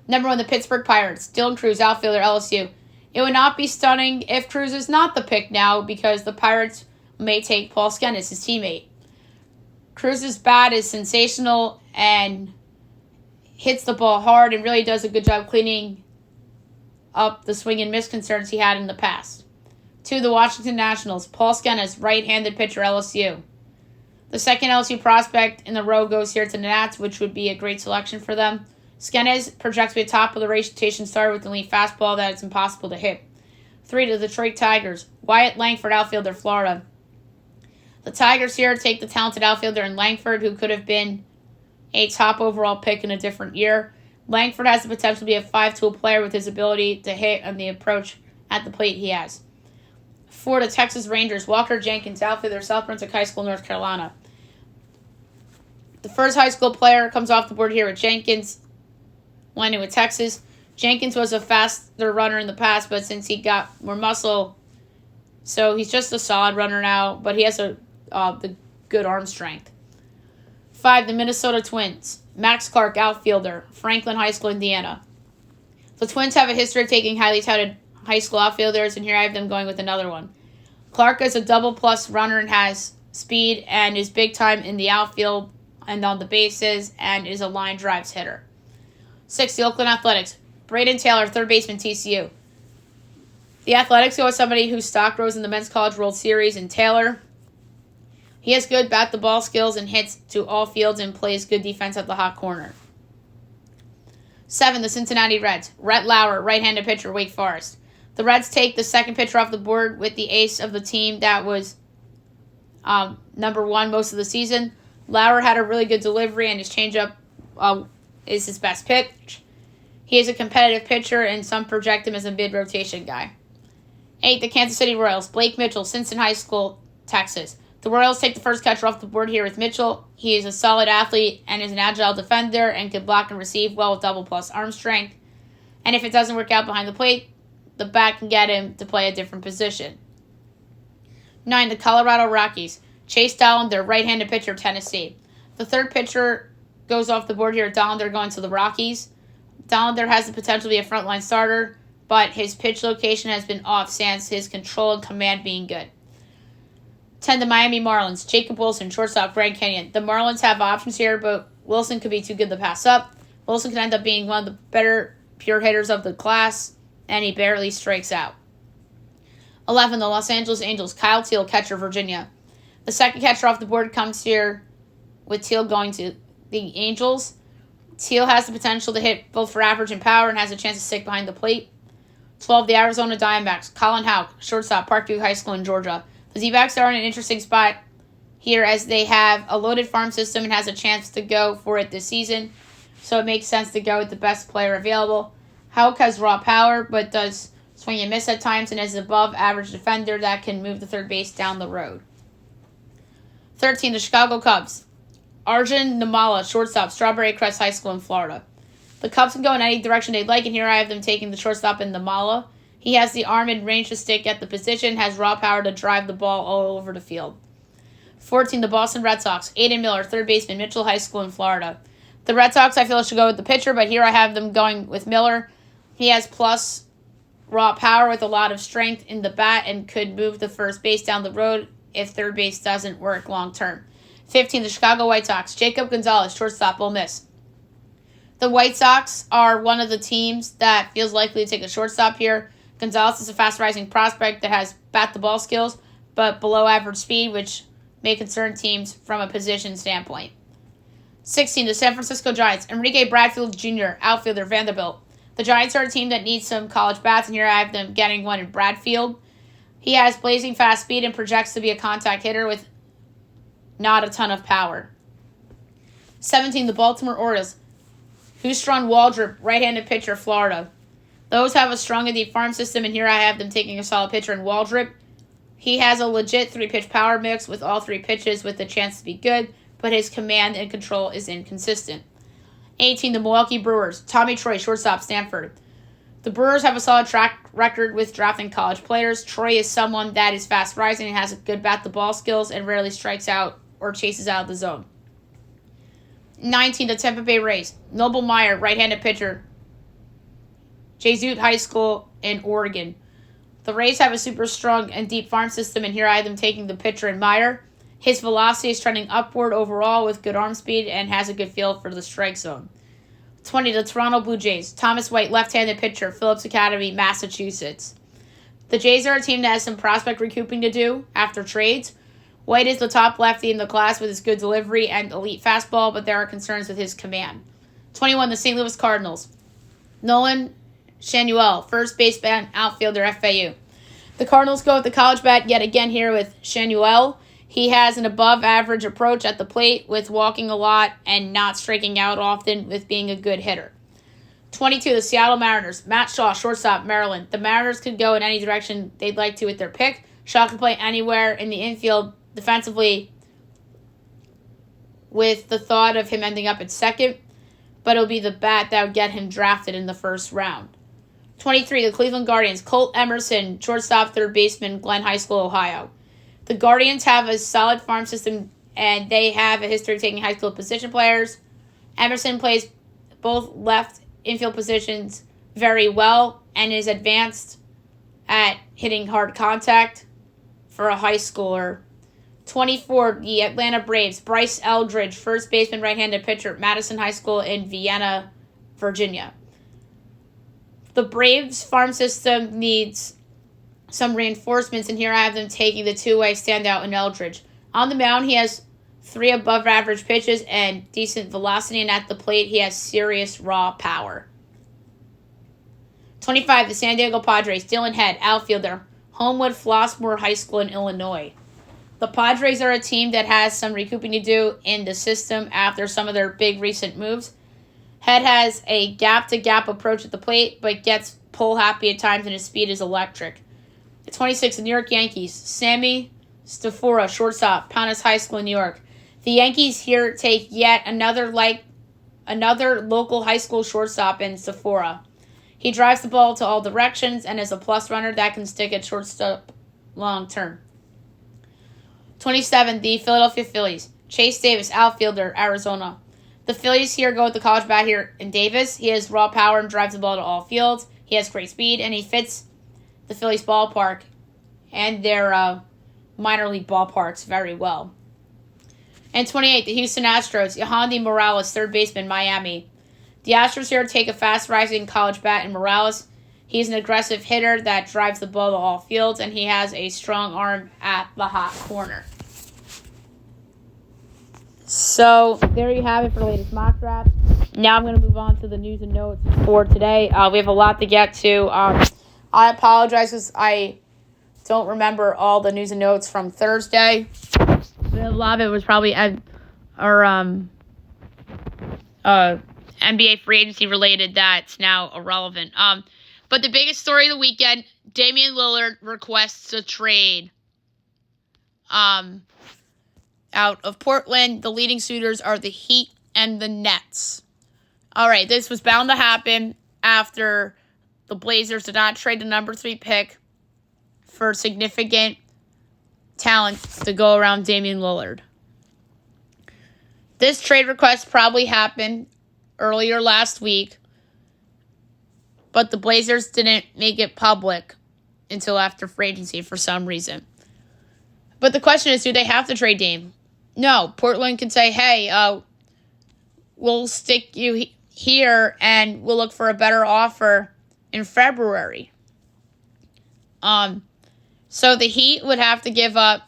Number 1, the Pittsburgh Pirates. Dylan Cruz, outfielder, LSU. It would not be stunning if Cruz is not the pick now because the Pirates may take Paul Skenes, his teammate. Cruz's bat is sensational and hits the ball hard and really does a good job cleaning up the swing and miss concerns he had in the past. 2, the Washington Nationals. Paul Skenes, right-handed pitcher, LSU. The second LSU prospect in the row goes here to the Nats, which would be a great selection for them. Skenes projects to be a top of the rotation starter with an elite fastball that is impossible to hit. 3, the Detroit Tigers. Wyatt Langford, outfielder, Florida. The Tigers here take the talented outfielder in Langford, who could have been a top overall pick in a different year. Langford has the potential to be a 5-tool player with his ability to hit and the approach at the plate he has. 4, the Texas Rangers. Walker Jenkins, outfielder, South Brunswick High School, North Carolina. The first high school player comes off the board here with Jenkins, landing with Texas. Jenkins was a faster runner in the past, but since he got more muscle, so he's just a solid runner now, but he has the good arm strength. 5, the Minnesota Twins. Max Clark, outfielder, Franklin High School, Indiana. The Twins have a history of taking highly touted high school outfielders, and here I have them going with another one. Clark is a double-plus runner and has speed and is big time in the outfield and on the bases and is a line drives hitter. 6, the Oakland Athletics. Braden Taylor, third baseman, TCU. The Athletics go with somebody whose stock rose in the Men's College World Series, and Taylor. He has good bat-the-ball skills and hits to all fields and plays good defense at the hot corner. 7, the Cincinnati Reds. Rhett Lauer, right-handed pitcher, Wake Forest. The Reds take the second pitcher off the board with the ace of the team that was number 1 most of the season. Lauer had a really good delivery, and his changeup is his best pitch. He is a competitive pitcher, and some project him as a mid-rotation guy. 8, the Kansas City Royals. Blake Mitchell, Simpson High School, Texas. The Royals take the first catcher off the board here with Mitchell. He is a solid athlete and is an agile defender and can block and receive well with double-plus arm strength. And if it doesn't work out behind the plate, the bat can get him to play a different position. 9, the Colorado Rockies. Chase Dollander, right-handed pitcher, Tennessee. The third pitcher goes off the board here. Dollander going to the Rockies. Dollander has the potential to be a frontline starter, but his pitch location has been off since his control and command being good. 10, the Miami Marlins. Jacob Wilson, shortstop, Grand Canyon. The Marlins have options here, but Wilson could be too good to pass up. Wilson could end up being one of the better pure hitters of the class, and he barely strikes out. 11, the Los Angeles Angels. Kyle Teal, catcher, Virginia. The second catcher off the board comes here with Teal going to the Angels. Teal has the potential to hit both for average and power and has a chance to stick behind the plate. 12, the Arizona Diamondbacks. Colin Houck, shortstop, Parkview High School in Georgia. The D-backs are in an interesting spot here as they have a loaded farm system and has a chance to go for it this season. So it makes sense to go with the best player available. Houck has raw power, but does swing and miss at times and is an above-average defender that can move the third base down the road. 13, the Chicago Cubs. Arjun Namala, shortstop, Strawberry Crest High School in Florida. The Cubs can go in any direction they'd like, and here I have them taking the shortstop in Namala. He has the arm and range to stick at the position, has raw power to drive the ball all over the field. 14, the Boston Red Sox. Aiden Miller, third baseman, Mitchell High School in Florida. The Red Sox, I feel, should go with the pitcher, but here I have them going with Miller. He has plus raw power with a lot of strength in the bat and could move the first base down the road if third base doesn't work long term. 15, the Chicago White Sox. Jacob Gonzalez, shortstop, Ole Miss. The White Sox are one of the teams that feels likely to take a shortstop here. Gonzalez is a fast-rising prospect that has bat-the-ball skills, but below average speed, which may concern teams from a position standpoint. 16, the San Francisco Giants. Enrique Bradfield Jr., outfielder, Vanderbilt. The Giants are a team that needs some college bats, and here I have them getting one in Bradfield. He has blazing fast speed and projects to be a contact hitter with not a ton of power. 17, the Baltimore Orioles. Houston Waldrop, right-handed pitcher, Florida. Those have a strong and deep farm system, and here I have them taking a solid pitcher in Waldrop. He has a legit 3-pitch power mix with all 3 pitches with a chance to be good, but his command and control is inconsistent. 18, the Milwaukee Brewers. Tommy Troy, shortstop, Stanford. The Brewers have a solid track record with drafting college players. Troy is someone that is fast-rising and has good bat-the-ball skills and rarely strikes out or chases out of the zone. 19, the Tampa Bay Rays. Noble Meyer, right-handed pitcher, Jesuit High School in Oregon. The Rays have a super strong and deep farm system, and here I have them taking the pitcher in Meyer. His velocity is trending upward overall with good arm speed and has a good feel for the strike zone. 20, the Toronto Blue Jays. Thomas White, left-handed pitcher, Phillips Academy, Massachusetts. The Jays are a team that has some prospect recouping to do after trades. White is the top lefty in the class with his good delivery and elite fastball, but there are concerns with his command. 21, the St. Louis Cardinals. Nolan Shanuel, first baseman, outfielder, FAU. The Cardinals go with the college bat yet again here with Shanuel. He has an above-average approach at the plate with walking a lot and not striking out often with being a good hitter. 22, the Seattle Mariners. Matt Shaw, shortstop, Maryland. The Mariners could go in any direction they'd like to with their pick. Shaw can play anywhere in the infield defensively with the thought of him ending up at second, but it'll be the bat that would get him drafted in the first round. 23, the Cleveland Guardians. Colt Emerson, shortstop, third baseman, Glen High School, Ohio. The Guardians have a solid farm system, and they have a history of taking high school position players. Emerson plays both left infield positions very well and is advanced at hitting hard contact for a high schooler. 24, the Atlanta Braves. Bryce Eldridge, first baseman, right-handed pitcher, Madison High School in Vienna, Virginia. The Braves farm system needs some reinforcements, and here I have them taking the two-way standout in Eldridge. On the mound, he has 3 above-average pitches and decent velocity, and at the plate, he has serious raw power. 25, the San Diego Padres. Dylan Head, outfielder, Homewood Flossmoor High School in Illinois. The Padres are a team that has some recouping to do in the system after some of their big recent moves. Head has a gap-to-gap approach at the plate, but gets pull-happy at times, and his speed is electric. The 26, the New York Yankees. Sammy Stafora, shortstop, Powness High School in New York. The Yankees here take yet another local high school shortstop in Stafora. He drives the ball to all directions and is a plus runner that can stick at shortstop long term. 27, the Philadelphia Phillies. Chase Davis, outfielder, Arizona. The Phillies here go with the college bat here in Davis. He has raw power and drives the ball to all fields. He has great speed, and he fits the Phillies ballpark and their minor league ballparks very well. And 28, the Houston Astros. Yohandy Morales, third baseman, Miami. The Astros here take a fast-rising college bat in Morales. He's an aggressive hitter that drives the ball to all fields, and he has a strong arm at the hot corner. So, there you have it for the latest mock draft. Now I'm going to move on to the news and notes for today. We have a lot to get to. I apologize because I don't remember all the news and notes from Thursday. A lot of it was probably NBA free agency related that's now irrelevant. But the biggest story of the weekend, Damian Lillard requests a trade out of Portland. The leading suitors are the Heat and the Nets. All right, this was bound to happen after the Blazers did not trade the number 3 pick for significant talent to go around Damian Lillard. This trade request probably happened earlier last week, but the Blazers didn't make it public until after free agency for some reason. But the question is, do they have to trade Dame? No, Portland can say, hey, we'll stick you here and we'll look for a better offer in February. So the Heat would have to give up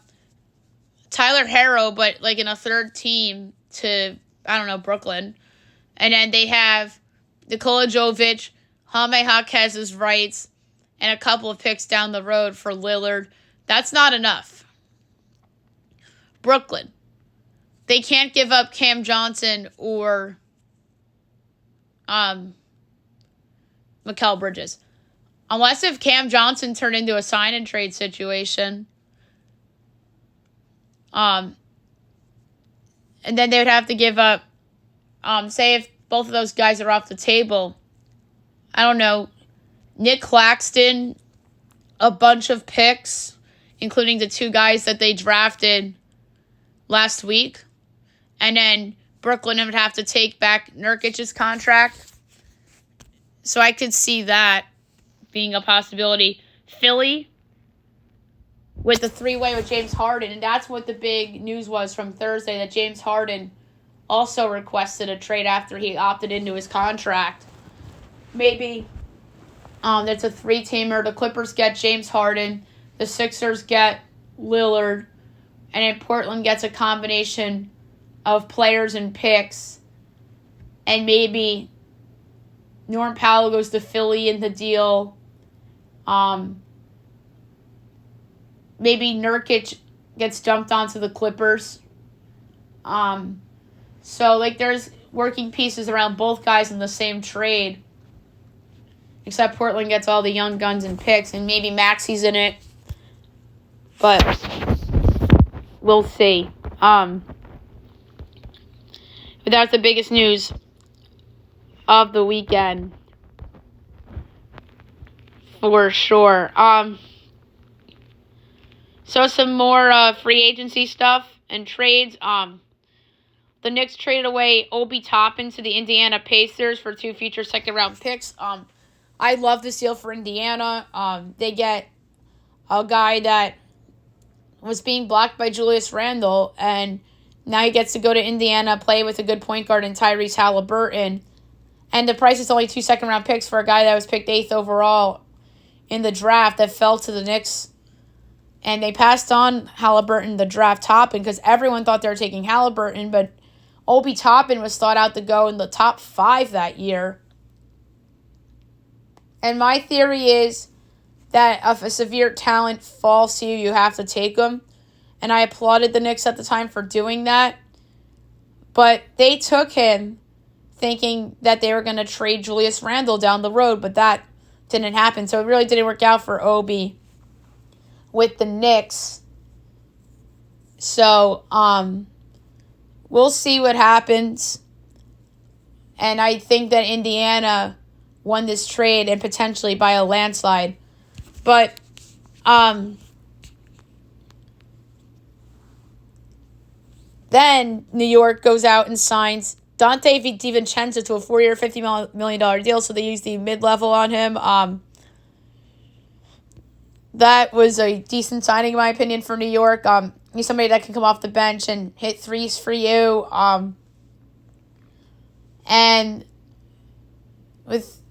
Tyler Herro, but like in a third team to, Brooklyn. And then they have Nikola Jovic, Jaime Jaquez's rights, and a couple of picks down the road for Lillard. That's not enough. Brooklyn. They can't give up Cam Johnson or Mikal Bridges. Unless if Cam Johnson turned into a sign and trade situation. And then they would have to give up, say if both of those guys are off the table, Nick Claxton, a bunch of picks, including the 2 guys that they drafted last week. And then Brooklyn would have to take back Nurkic's contract. So I could see that being a possibility. Philly with the 3-way with James Harden. And that's what the big news was from Thursday, that James Harden also requested a trade after he opted into his contract. Maybe it's a 3-teamer. The Clippers get James Harden. The Sixers get Lillard. And then Portland gets a combination of players and picks. And maybe Norm Powell goes to Philly in the deal. Maybe Nurkic gets dumped onto the Clippers. So, there's working pieces around both guys in the same trade. Except Portland gets all the young guns and picks, and maybe Maxi's in it. But we'll see. But that's the biggest news of the weekend. For sure. So some more free agency stuff and trades. The Knicks traded away Obi Toppin to the Indiana Pacers for 2 future second-round picks. I love this deal for Indiana. They get a guy that was being blocked by Julius Randle, and now he gets to go to Indiana, play with a good point guard in Tyrese Halliburton. And the price is only 2 second-round picks for a guy that was picked 8th overall in the draft that fell to the Knicks. And they passed on Halliburton, the draft Toppin, because everyone thought they were taking Halliburton, but Obi Toppin was thought out to go in the top 5 that year. And my theory is that if a severe talent falls to you, you have to take them. And I applauded the Knicks at the time for doing that. But they took him thinking that they were going to trade Julius Randle down the road, but that didn't happen. So it really didn't work out for Obi with the Knicks. So, we'll see what happens. And I think that Indiana won this trade and potentially by a landslide. But, Then New York goes out and signs Dante DiVincenzo to a 4-year, $50 million deal, so they use the mid-level on him. That was a decent signing, in my opinion, for New York. He's somebody that can come off the bench and hit threes for you. And with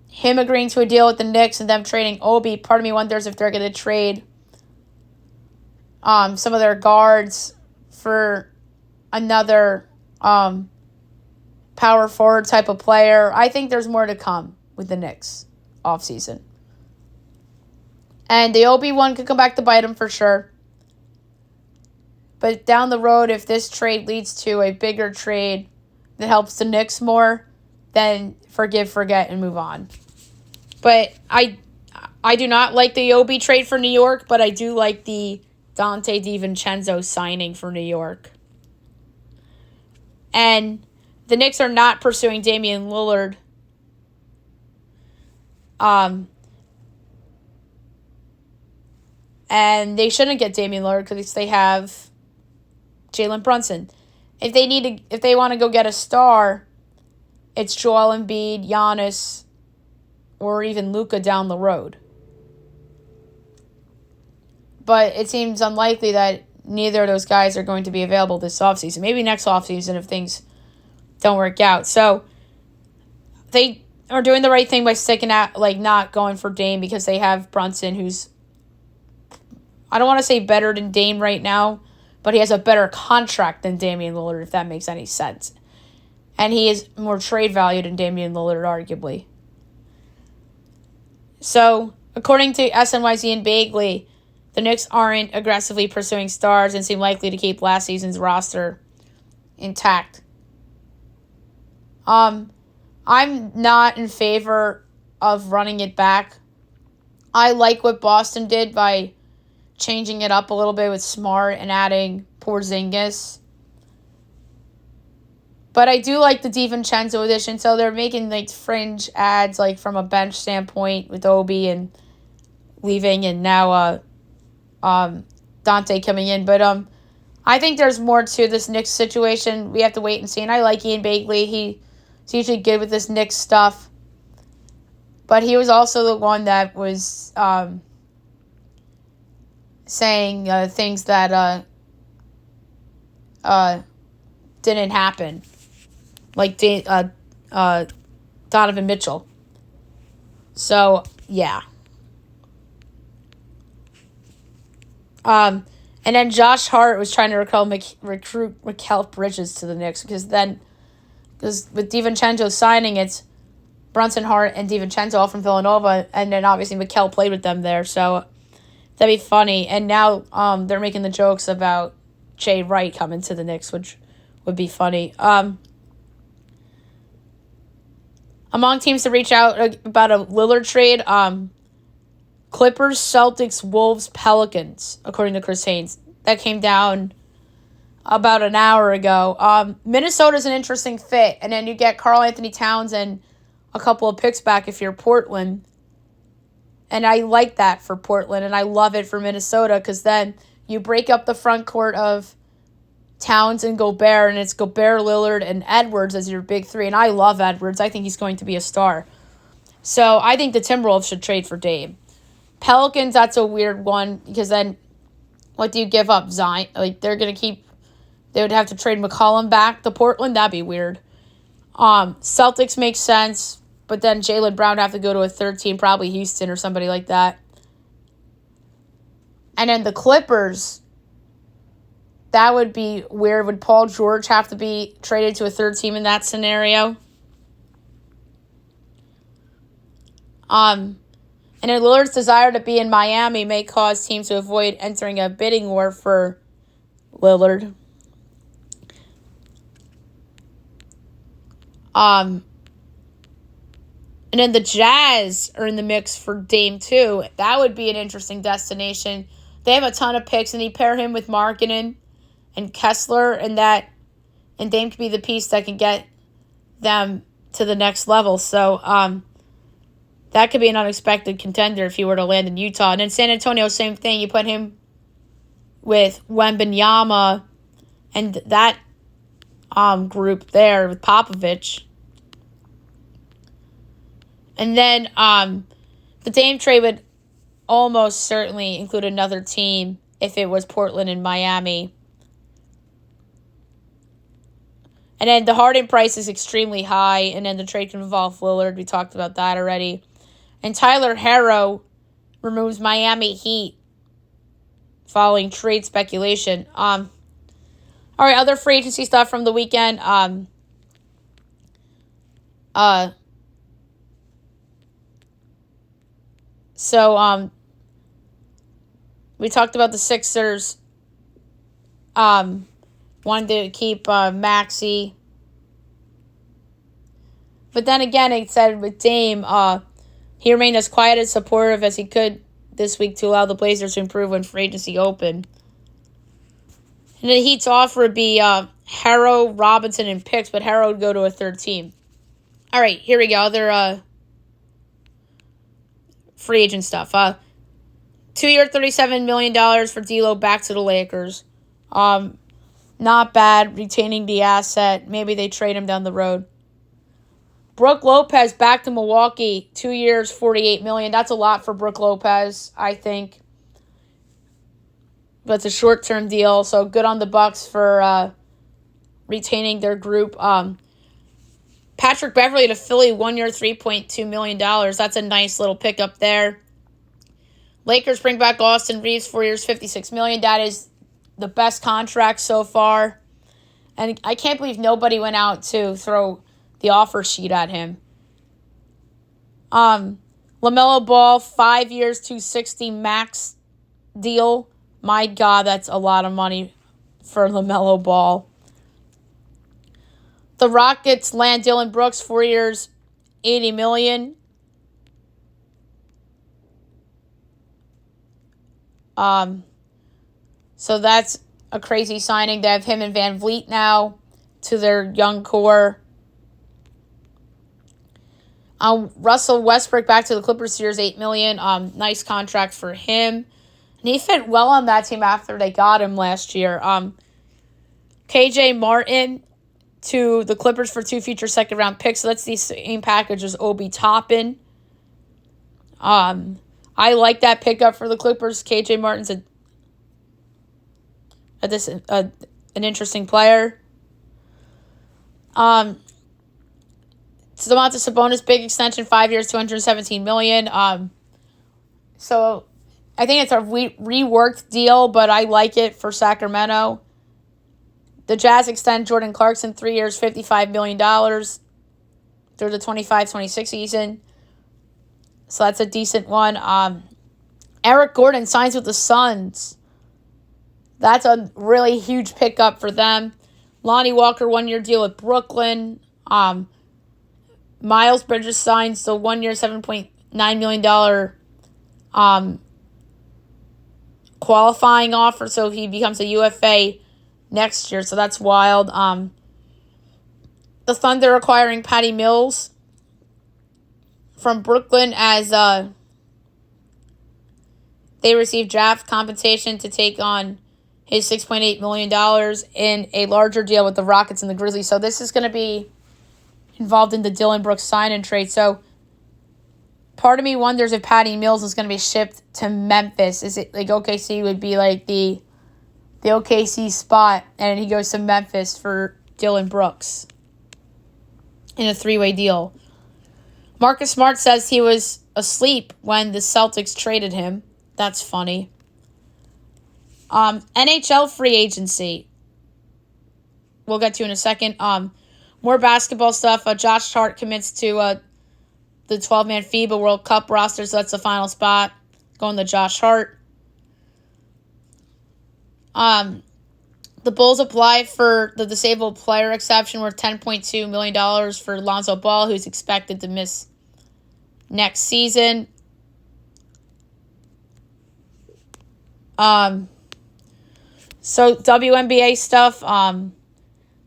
him agreeing to a deal with the Knicks and them trading Obi, part of me wonders if they're going to trade some of their guards for another power forward type of player. I think there's more to come with the Knicks offseason. And the Obi one could come back to bite him for sure. But down the road, if this trade leads to a bigger trade that helps the Knicks more, then forgive, forget, and move on. But I do not like the Obi trade for New York, but I do like the Dante DiVincenzo signing for New York. And the Knicks are not pursuing Damian Lillard. And they shouldn't get Damian Lillard because they have Jalen Brunson. If they want to go get a star, it's Joel Embiid, Giannis, or even Luka down the road. But it seems unlikely that neither of those guys are going to be available this offseason. Maybe next offseason if things don't work out. So they are doing the right thing by sticking out, not going for Dame because they have Brunson, who's, I don't want to say better than Dame right now, but he has a better contract than Damian Lillard, if that makes any sense. And he is more trade value than Damian Lillard, arguably. So, according to SNYZ and Bagley, the Knicks aren't aggressively pursuing stars and seem likely to keep last season's roster intact. I'm not in favor of running it back. I like what Boston did by changing it up a little bit with Smart and adding Porzingis. But I do like the DiVincenzo addition, so they're making fringe ads from a bench standpoint with Obi and leaving and now Dante coming in. But I think there's more to this Knicks situation. We have to wait and see. And I like Ian Bagley. He's usually good with this Knicks stuff. But he was also the one that was saying things that didn't happen, like Donovan Mitchell. So yeah. And then Josh Hart was trying to recruit Mikal Bridges to the Knicks because with DiVincenzo signing, it's Brunson, Hart, and DiVincenzo all from Villanova, and then obviously Mikal played with them there, so that'd be funny. And now they're making the jokes about Jay Wright coming to the Knicks, which would be funny. Among teams to reach out about a Lillard trade, Clippers, Celtics, Wolves, Pelicans, according to Chris Haynes. That came down about an hour ago. Minnesota's an interesting fit, and then you get Karl Anthony Towns and a couple of picks back if you're Portland. And I like that for Portland, and I love it for Minnesota because then you break up the front court of Towns and Gobert, and it's Gobert, Lillard, and Edwards as your big three. And I love Edwards. I think he's going to be a star. So I think the Timberwolves should trade for Dame. Pelicans, that's a weird one because then what do you give up? Zion? They're going to keep... They would have to trade McCollum back to Portland. That'd be weird. Celtics makes sense. But then Jaylen Brown would have to go to a third team, probably Houston or somebody like that. And then the Clippers, that would be weird. Would Paul George have to be traded to a third team in that scenario? And then Lillard's desire to be in Miami may cause teams to avoid entering a bidding war for Lillard. And then the Jazz are in the mix for Dame too. That would be an interesting destination. They have a ton of picks, and you pair him with Markkanen and Kessler, and Dame could be the piece that can get them to the next level. So that could be an unexpected contender if he were to land in Utah. And then San Antonio, same thing. You put him with Wembanyama And that group there with Popovich. And then the Dame trade would almost certainly include another team if it was Portland and Miami. And then the Harden price is extremely high, and then the trade can involve Lillard. We talked about that already. And Tyler Herro removes Miami Heat following trade speculation. All right, other free agency stuff from the weekend. We talked about the Sixers wanted to keep Maxey. But then again, it said with Dame, he remained as quiet and supportive as he could this week to allow the Blazers to improve when free agency opened. And the Heat's offer would be Harrow, Robinson, and picks, but Harrow would go to a third team. All right, here we go. Other free agent stuff. 2-year, $37 million for D'Lo back to the Lakers. Not bad, retaining the asset. Maybe they trade him down the road. Brook Lopez back to Milwaukee. 2 years, $48 million. That's a lot for Brook Lopez, I think. But it's a short-term deal, so good on the Bucks for retaining their group. Patrick Beverley to Philly, 1 year, $3.2 million. That's a nice little pickup there. Lakers bring back Austin Reeves, 4 years, $56 million. That is the best contract so far. And I can't believe nobody went out to throw the offer sheet at him. LaMelo Ball, 5 years, $260 max deal. My God, that's a lot of money for LaMelo Ball. The Rockets land Dylan Brooks, 4 years, $80 million. So that's a crazy signing. They have him and Van Vliet now to their young core. Russell Westbrook back to the Clippers, years $8 million. Nice contract for him. And he fit well on that team after they got him last year. KJ Martin to the Clippers for 2 future second-round picks. So that's the same package as Obi Toppin. I like that pickup for the Clippers. KJ Martin's an interesting player. Domantas Sabonis, big extension, 5 years, $217 million. So I think it's a reworked deal, but I like it for Sacramento. The Jazz extend Jordan Clarkson, 3 years, $55 million through the 25-26 season. So that's a decent one. Eric Gordon signs with the Suns. That's a really huge pickup for them. Lonnie Walker, 1 year deal with Brooklyn. Miles Bridges signs the 1 year, $7.9 million qualifying offer, so he becomes a UFA next year. So that's wild. The Thunder acquiring Patty Mills from Brooklyn as they receive draft compensation to take on his $6.8 million in a larger deal with the Rockets and the Grizzlies. So this is going to be involved in the Dylan Brooks sign-and trade. So part of me wonders if Patty Mills is going to be shipped to Memphis. Is it like OKC would be like the OKC spot, and he goes to Memphis for Dylan Brooks in a 3-way deal. Marcus Smart says he was asleep when the Celtics traded him. That's funny. NHL free agency. We'll get to in a second. More basketball stuff. Josh Hart commits to the 12-man FIBA World Cup roster, so that's the final spot. Going to Josh Hart. The Bulls apply for the disabled player exception worth $10.2 million for Lonzo Ball, who's expected to miss next season. So WNBA stuff.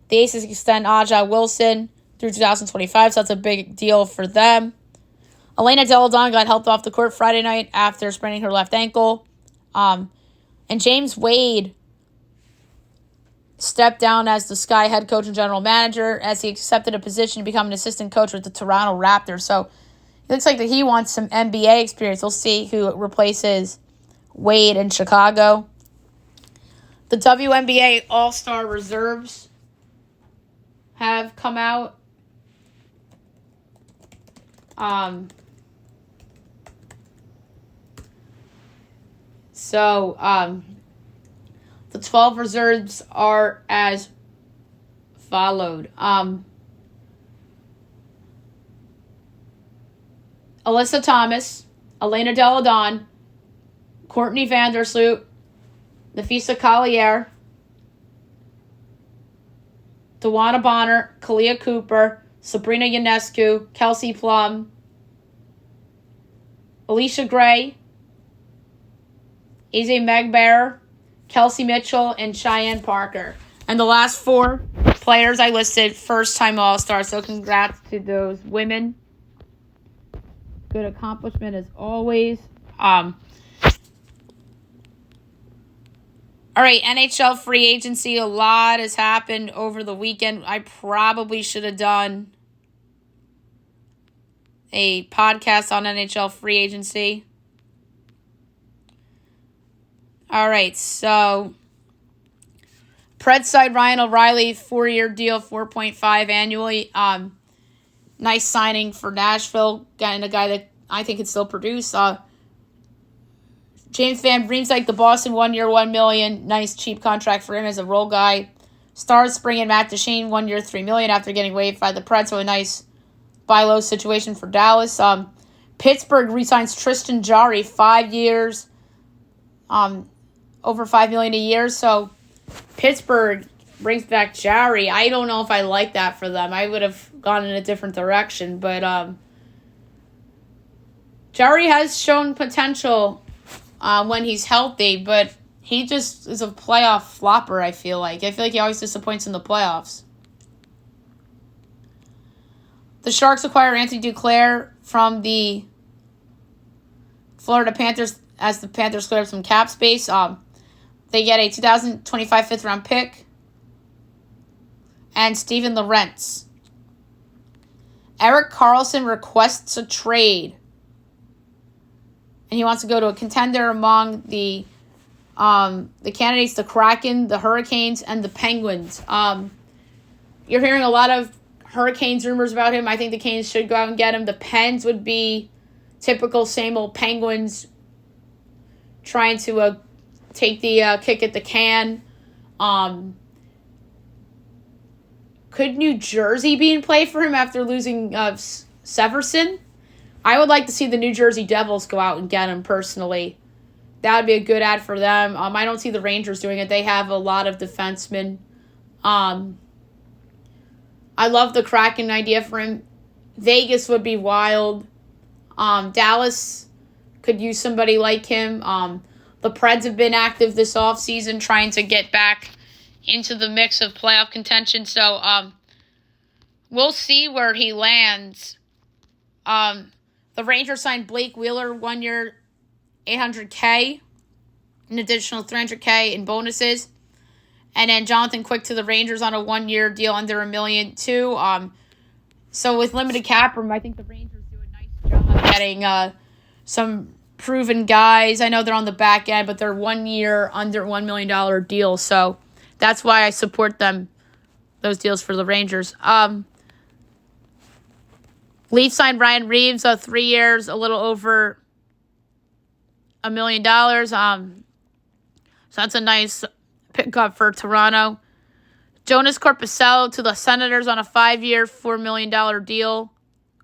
The Aces extend Aja Wilson through 2025, so that's a big deal for them. Elena Deladon got helped off the court Friday night after spraining her left ankle. And James Wade stepped down as the Sky head coach and general manager as he accepted a position to become an assistant coach with the Toronto Raptors. So it looks like that he wants some NBA experience. We'll see who replaces Wade in Chicago. The WNBA All-Star reserves have come out. The 12 reserves are as followed. Alyssa Thomas, Elena Delle Donne, Courtney Vandersloot, Nafisa Collier, Dewana Bonner, Kalia Cooper, Sabrina Ionescu, Kelsey Plum, Alicia Gray, Eze Megbear, Kelsey Mitchell, and Cheyenne Parker. And the last 4 players I listed, first-time All-Stars. So congrats to those women. Good accomplishment as always. All right, NHL free agency. A lot has happened over the weekend. I probably should have done a podcast on NHL free agency. All right, so Preds side Ryan O'Reilly, 4-year deal, 4.5 annually. Nice signing for Nashville, getting a guy that I think can still produce. James Van Riemsdyk, the Boston, 1 year, $1 million. Nice cheap contract for him as a role guy. Stars bringing Matt Duchene, 1 year, $3 million after getting waived by the Preds. So a nice buy low situation for Dallas. Pittsburgh re-signs Tristan Jarry, 5 years, over $5 million a year. So Pittsburgh brings back Jarry. I don't know if I like that for them. I would have gone in a different direction, but Jarry has shown potential when he's healthy, but he just is a playoff flopper, I feel like. He always disappoints in the playoffs. The Sharks acquire Anthony Duclair from the Florida Panthers as the Panthers clear up some cap space. They get a 2025 fifth-round pick and Steven Lorentz. Erik Karlsson requests a trade, and he wants to go to a contender among the candidates, the Kraken, the Hurricanes, and the Penguins. You're hearing a lot of Hurricanes rumors about him. I think the Canes should go out and get him. The Pens would be typical same old Penguins trying to take the kick at the can. Could New Jersey be in play for him after losing Severson? I would like to see the New Jersey Devils go out and get him personally. That would be a good ad for them. I don't see the Rangers doing it. They have a lot of defensemen. I love the Kraken idea for him. Vegas would be wild. Dallas could use somebody like him. The Preds have been active this offseason trying to get back into the mix of playoff contention. So we'll see where he lands. The Rangers signed Blake Wheeler, 1 year, $800K, an additional $300K in bonuses. And then Jonathan Quick to the Rangers on a 1 year deal under $1 million too. So with limited cap room, I think the Rangers do a nice job getting some proven guys. I know they're on the back end, but they're 1 year under $1 million deals. So that's why I support them, those deals for the Rangers. Leafs signed Ryan Reeves, 3 years, a little over $1 million. So that's a nice pickup for Toronto. Jonas Corposello to the Senators on a 5 year, $4 million deal,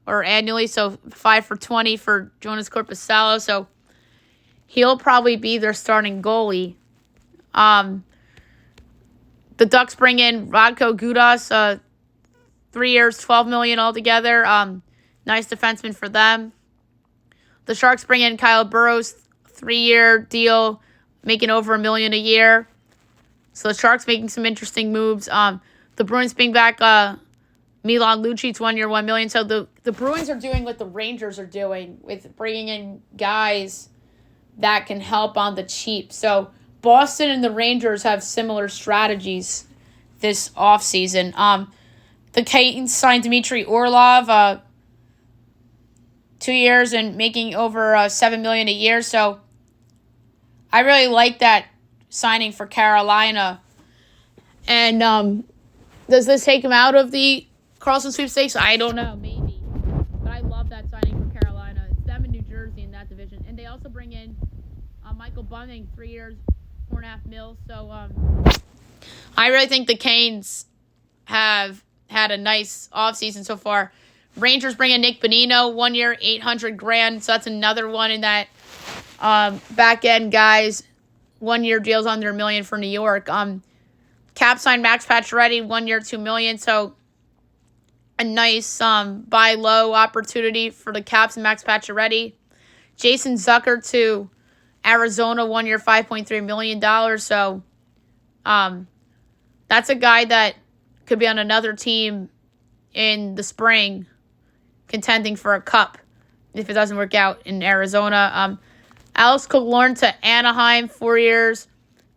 or annually. So 5 for $20 for Jonas Corposello. So he'll probably be their starting goalie. The Ducks bring in Radko Gudas, 3 years, $12 million altogether. Nice defenseman for them. The Sharks bring in Kyle Burrows, 3 year deal, making over $1 million a year. So the Sharks making some interesting moves. The Bruins bring back Milan Lucic, 1 year, $1 million. So the Bruins are doing what the Rangers are doing with bringing in guys that can help on the cheap. So Boston and the Rangers have similar strategies this offseason. The Canes signed Dmitry Orlov, 2 years and making over $7 million a year. So I really like that signing for Carolina. And does this take him out of the Carlson sweepstakes? I don't know, maybe. But I love that signing for Carolina. It's them in New Jersey in that division. And they also bring in Michael Bunting, 3 years, $4.5 million. So I really think the Canes have had a nice offseason so far. Rangers bring in Nick Bonino, 1 year, $800,000. So that's another one in that back end guys. 1 year deals under $1 million for New York. Cap signed Max Pacioretty, 1 year, $2 million. So a nice buy low opportunity for the Caps and Max Pacioretty. Jason Zucker to Arizona, 1 year, $5.3 million. So that's a guy that could be on another team in the spring contending for a cup if it doesn't work out in Arizona. Alex Killorn to Anaheim, 4 years,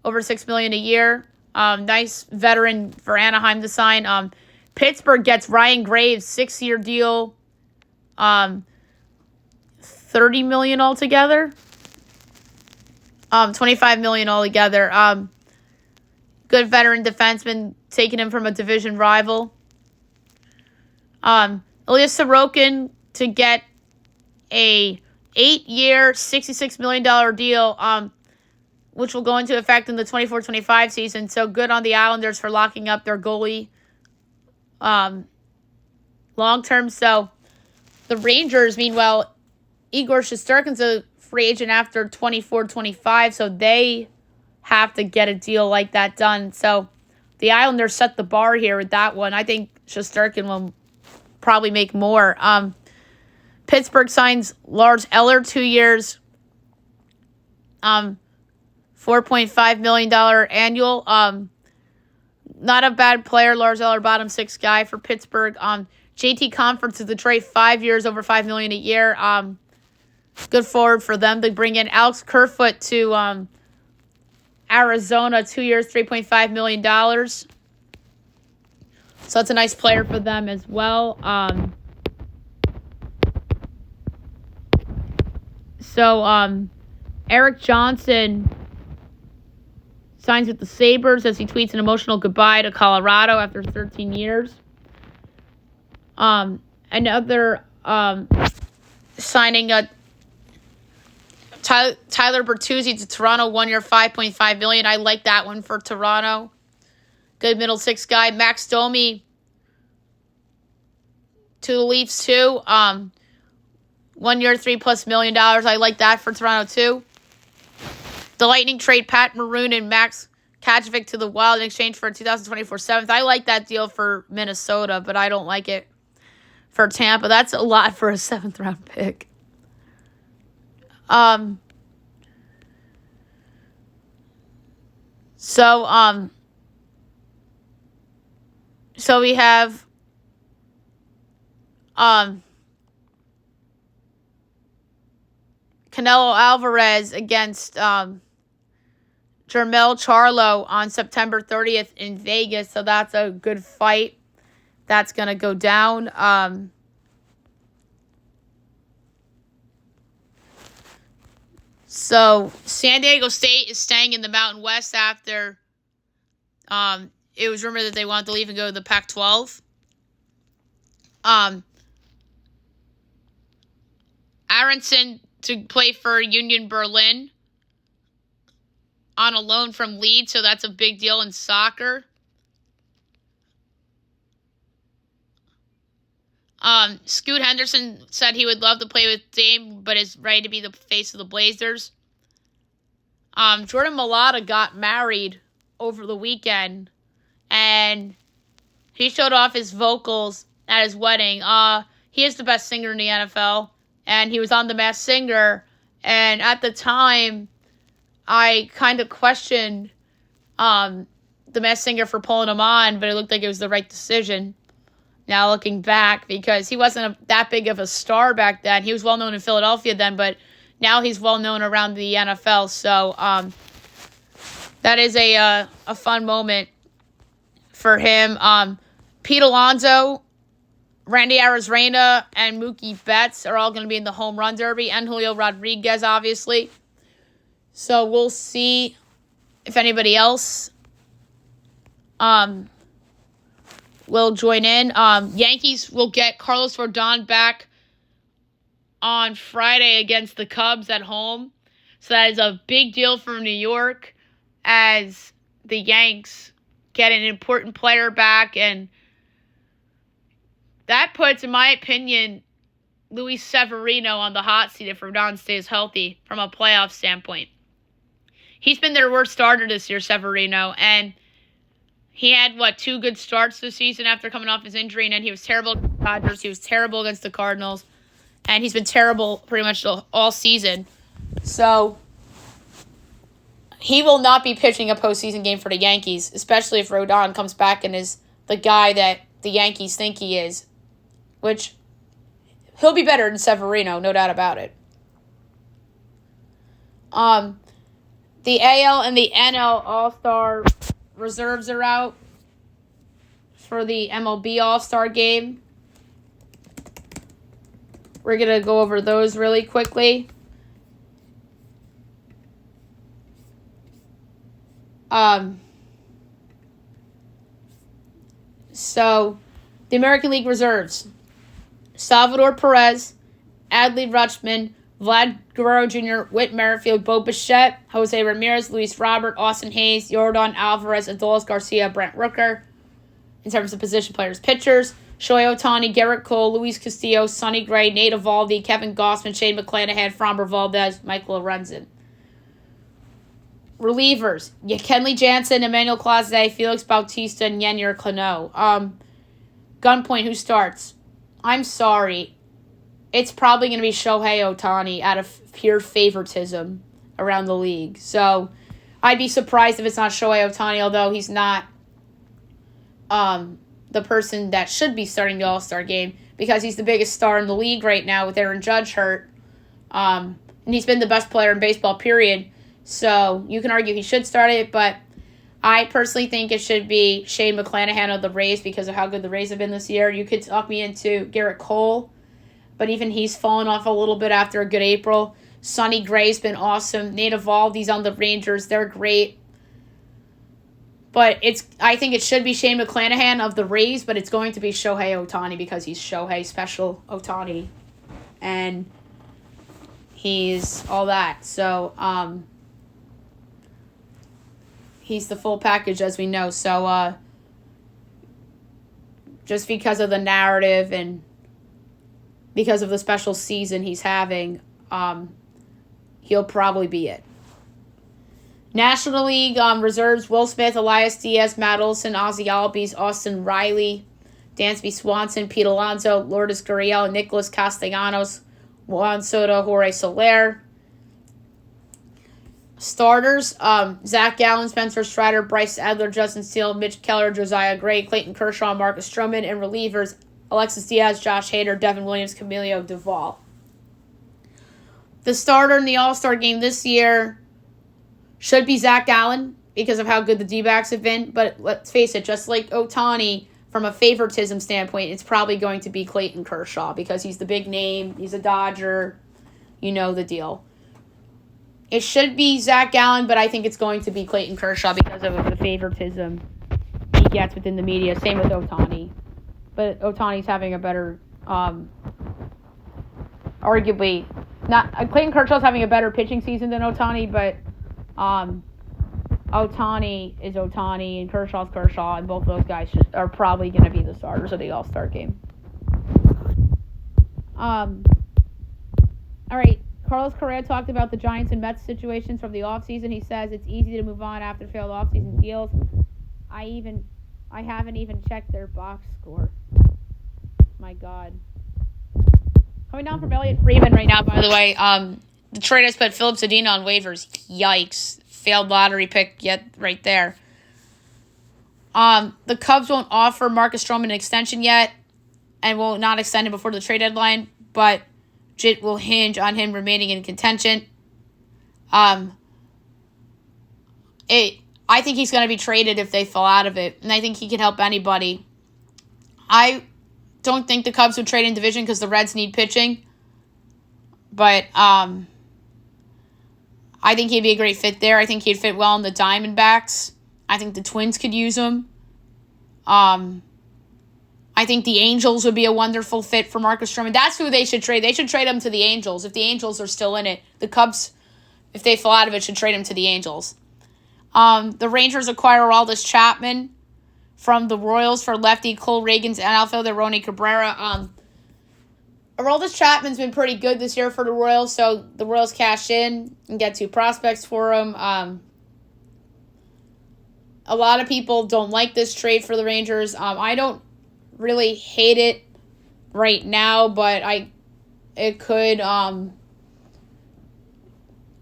over $6 million a year. Nice veteran for Anaheim to sign. Pittsburgh gets Ryan Graves, 6-year deal, $30 million altogether. $25 million altogether. Good veteran defenseman, taking him from a division rival. Ilya Sorokin to get a 8-year, $66 million deal, which will go into effect in the 24-25 season. So good on the Islanders for locking up their goalie long term. So the Rangers, meanwhile, Igor Shesterkin's a free agent after 24-25, so they have to get a deal like that done. So the Islanders set the bar here with that one. I think Shesterkin will probably make more. Pittsburgh signs Lars Eller, 2 years, $4.5 million annual. Not a bad player. Lars Eller, bottom six guy for Pittsburgh. JT Conference to Detroit, 5 years, over $5 million a year. Good forward for them. They bring in Alex Kerfoot to Arizona, 2 years, $3.5 million. So that's a nice player for them as well. Eric Johnson signs with the Sabres as he tweets an emotional goodbye to Colorado after 13 years. Another signing, Tyler Bertuzzi to Toronto, 1 year, $5.5 million. I like that one for Toronto. Good middle six guy. Max Domi to the Leafs too. 1 year, $3+ million. I like that for Toronto too. The Lightning trade Pat Maroon and Max Kachevik to the Wild in exchange for a 2024 7th. I like that deal for Minnesota, but I don't like it for Tampa. That's a lot for a 7th round pick. So we have Canelo Alvarez against Jermell Charlo on September 30th in Vegas. So that's a good fight. That's going to go down. So San Diego State is staying in the Mountain West after it was rumored that they wanted to leave and go to the Pac-12. Aronson to play for Union Berlin on a loan from Leeds, so that's a big deal in soccer. Scoot Henderson said he would love to play with Dame, but is ready to be the face of the Blazers. Jordan Mailata got married over the weekend, and he showed off his vocals at his wedding. He is the best singer in the NFL, and he was on The Masked Singer, and at the time, I kind of questioned The Masked Singer for pulling him on, but it looked like it was the right decision. Now looking back, because he wasn't that big of a star back then. He was well known in Philadelphia then, but now he's well known around the NFL. So that is a fun moment for him. Pete Alonso, Randy Arozarena, and Mookie Betts are all going to be in the home run derby, and Julio Rodriguez, obviously. So we'll see if anybody else will join in. Yankees will get Carlos Rodon back on Friday against the Cubs at home. So that is a big deal for New York as the Yanks get an important player back. And that puts, in my opinion, Luis Severino on the hot seat if Rodon stays healthy from a playoff standpoint. He's been their worst starter this year, Severino, and he had, 2 good starts this season after coming off his injury, and then he was terrible against the Dodgers, he was terrible against the Cardinals, and he's been terrible pretty much all season. So he will not be pitching a postseason game for the Yankees, especially if Rodon comes back and is the guy that the Yankees think he is, which he'll be better than Severino, no doubt about it. The AL and the NL All-Star reserves are out for the MLB All-Star game. We're going to go over those really quickly. So, the American League reserves. Salvador Perez, Adley Rutschman, Vlad Guerrero Jr., Whit Merrifield, Bo Bichette, Jose Ramirez, Luis Robert, Austin Hayes, Yordan Alvarez, Adolis Garcia, Brent Rooker. In terms of position players, pitchers, Shohei Ohtani, Garrett Cole, Luis Castillo, Sonny Gray, Nate Eovaldi, Kevin Gausman, Shane McClanahan, Framber Valdez, Michael Lorenzen. Relievers, Kenley Jansen, Emmanuel Clase, Felix Bautista, and Yennier Cano. Gunpoint, who starts? I'm sorry. It's probably going to be Shohei Ohtani out of pure favoritism around the league. So I'd be surprised if it's not Shohei Ohtani, although he's not the person that should be starting the All-Star game because he's the biggest star in the league right now with Aaron Judge hurt. And he's been the best player in baseball, period. So you can argue he should start it, but I personally think it should be Shane McClanahan of the Rays because of how good the Rays have been this year. You could talk me into Garrett Cole, but even he's fallen off a little bit after a good April. Sonny Gray's been awesome. Nate Eovaldi's on the Rangers. They're great. But I think it should be Shane McClanahan of the Rays, but it's going to be Shohei Ohtani because he's Shohei Special Ohtani. And he's all that. So, he's the full package, as we know. So, just because of the narrative and because of the special season he's having, he'll probably be it. National League reserves, Will Smith, Elias Diaz, Matt Olson, Ozzie Albies, Austin Riley, Dansby Swanson, Pete Alonso, Lourdes Gurriel, Nicholas Castellanos, Juan Soto, Jorge Soler. Starters, Zach Gallen, Spencer Strider, Bryce Adler, Justin Steele, Mitch Keller, Josiah Gray, Clayton Kershaw, Marcus Stroman, and relievers, Alexis Diaz, Josh Hader, Devin Williams, Camilo Duvall. The starter in the All-Star game this year should be Zach Gallen because of how good the D-backs have been. But let's face it, just like Ohtani, from a favoritism standpoint, it's probably going to be Clayton Kershaw because he's the big name. He's a Dodger. You know the deal. It should be Zach Gallen, but I think it's going to be Clayton Kershaw because of the favoritism he gets within the media. Same with Ohtani. But Ohtani's having a better, arguably, Clayton Kershaw's having a better pitching season than Ohtani, but Ohtani is Ohtani and Kershaw's Kershaw, and both those guys are probably going to be the starters of the All-Star game. All right, Carlos Correa talked about the Giants and Mets situations from the offseason. He says it's easy to move on after failed offseason deals. I haven't even checked their box score. My God. Coming down from Elliott Freeman right now, by the way. Detroit has put Philip Zadina on waivers. Yikes. Failed lottery pick yet right there. The Cubs won't offer Marcus Stroman an extension yet and will not extend him before the trade deadline, but it will hinge on him remaining in contention. I I think he's going to be traded if they fall out of it, and I think he can help anybody. I don't think the Cubs would trade in division because the Reds need pitching, but I think he'd be a great fit there. I think he'd fit well in the Diamondbacks. I think the Twins could use him. I think the Angels would be a wonderful fit for Marcus Stroman. That's who they should trade. They should trade him to the Angels if the Angels are still in it. The Cubs, if they fall out of it, should trade him to the Angels. The Rangers acquire Aroldis Chapman from the Royals for lefty Cole Reagans and outfielder Ronny Cabrera. Aroldis Chapman's been pretty good this year for the Royals, so the Royals cash in and get 2 prospects for him. A lot of people don't like this trade for the Rangers. I don't really hate it right now, but it could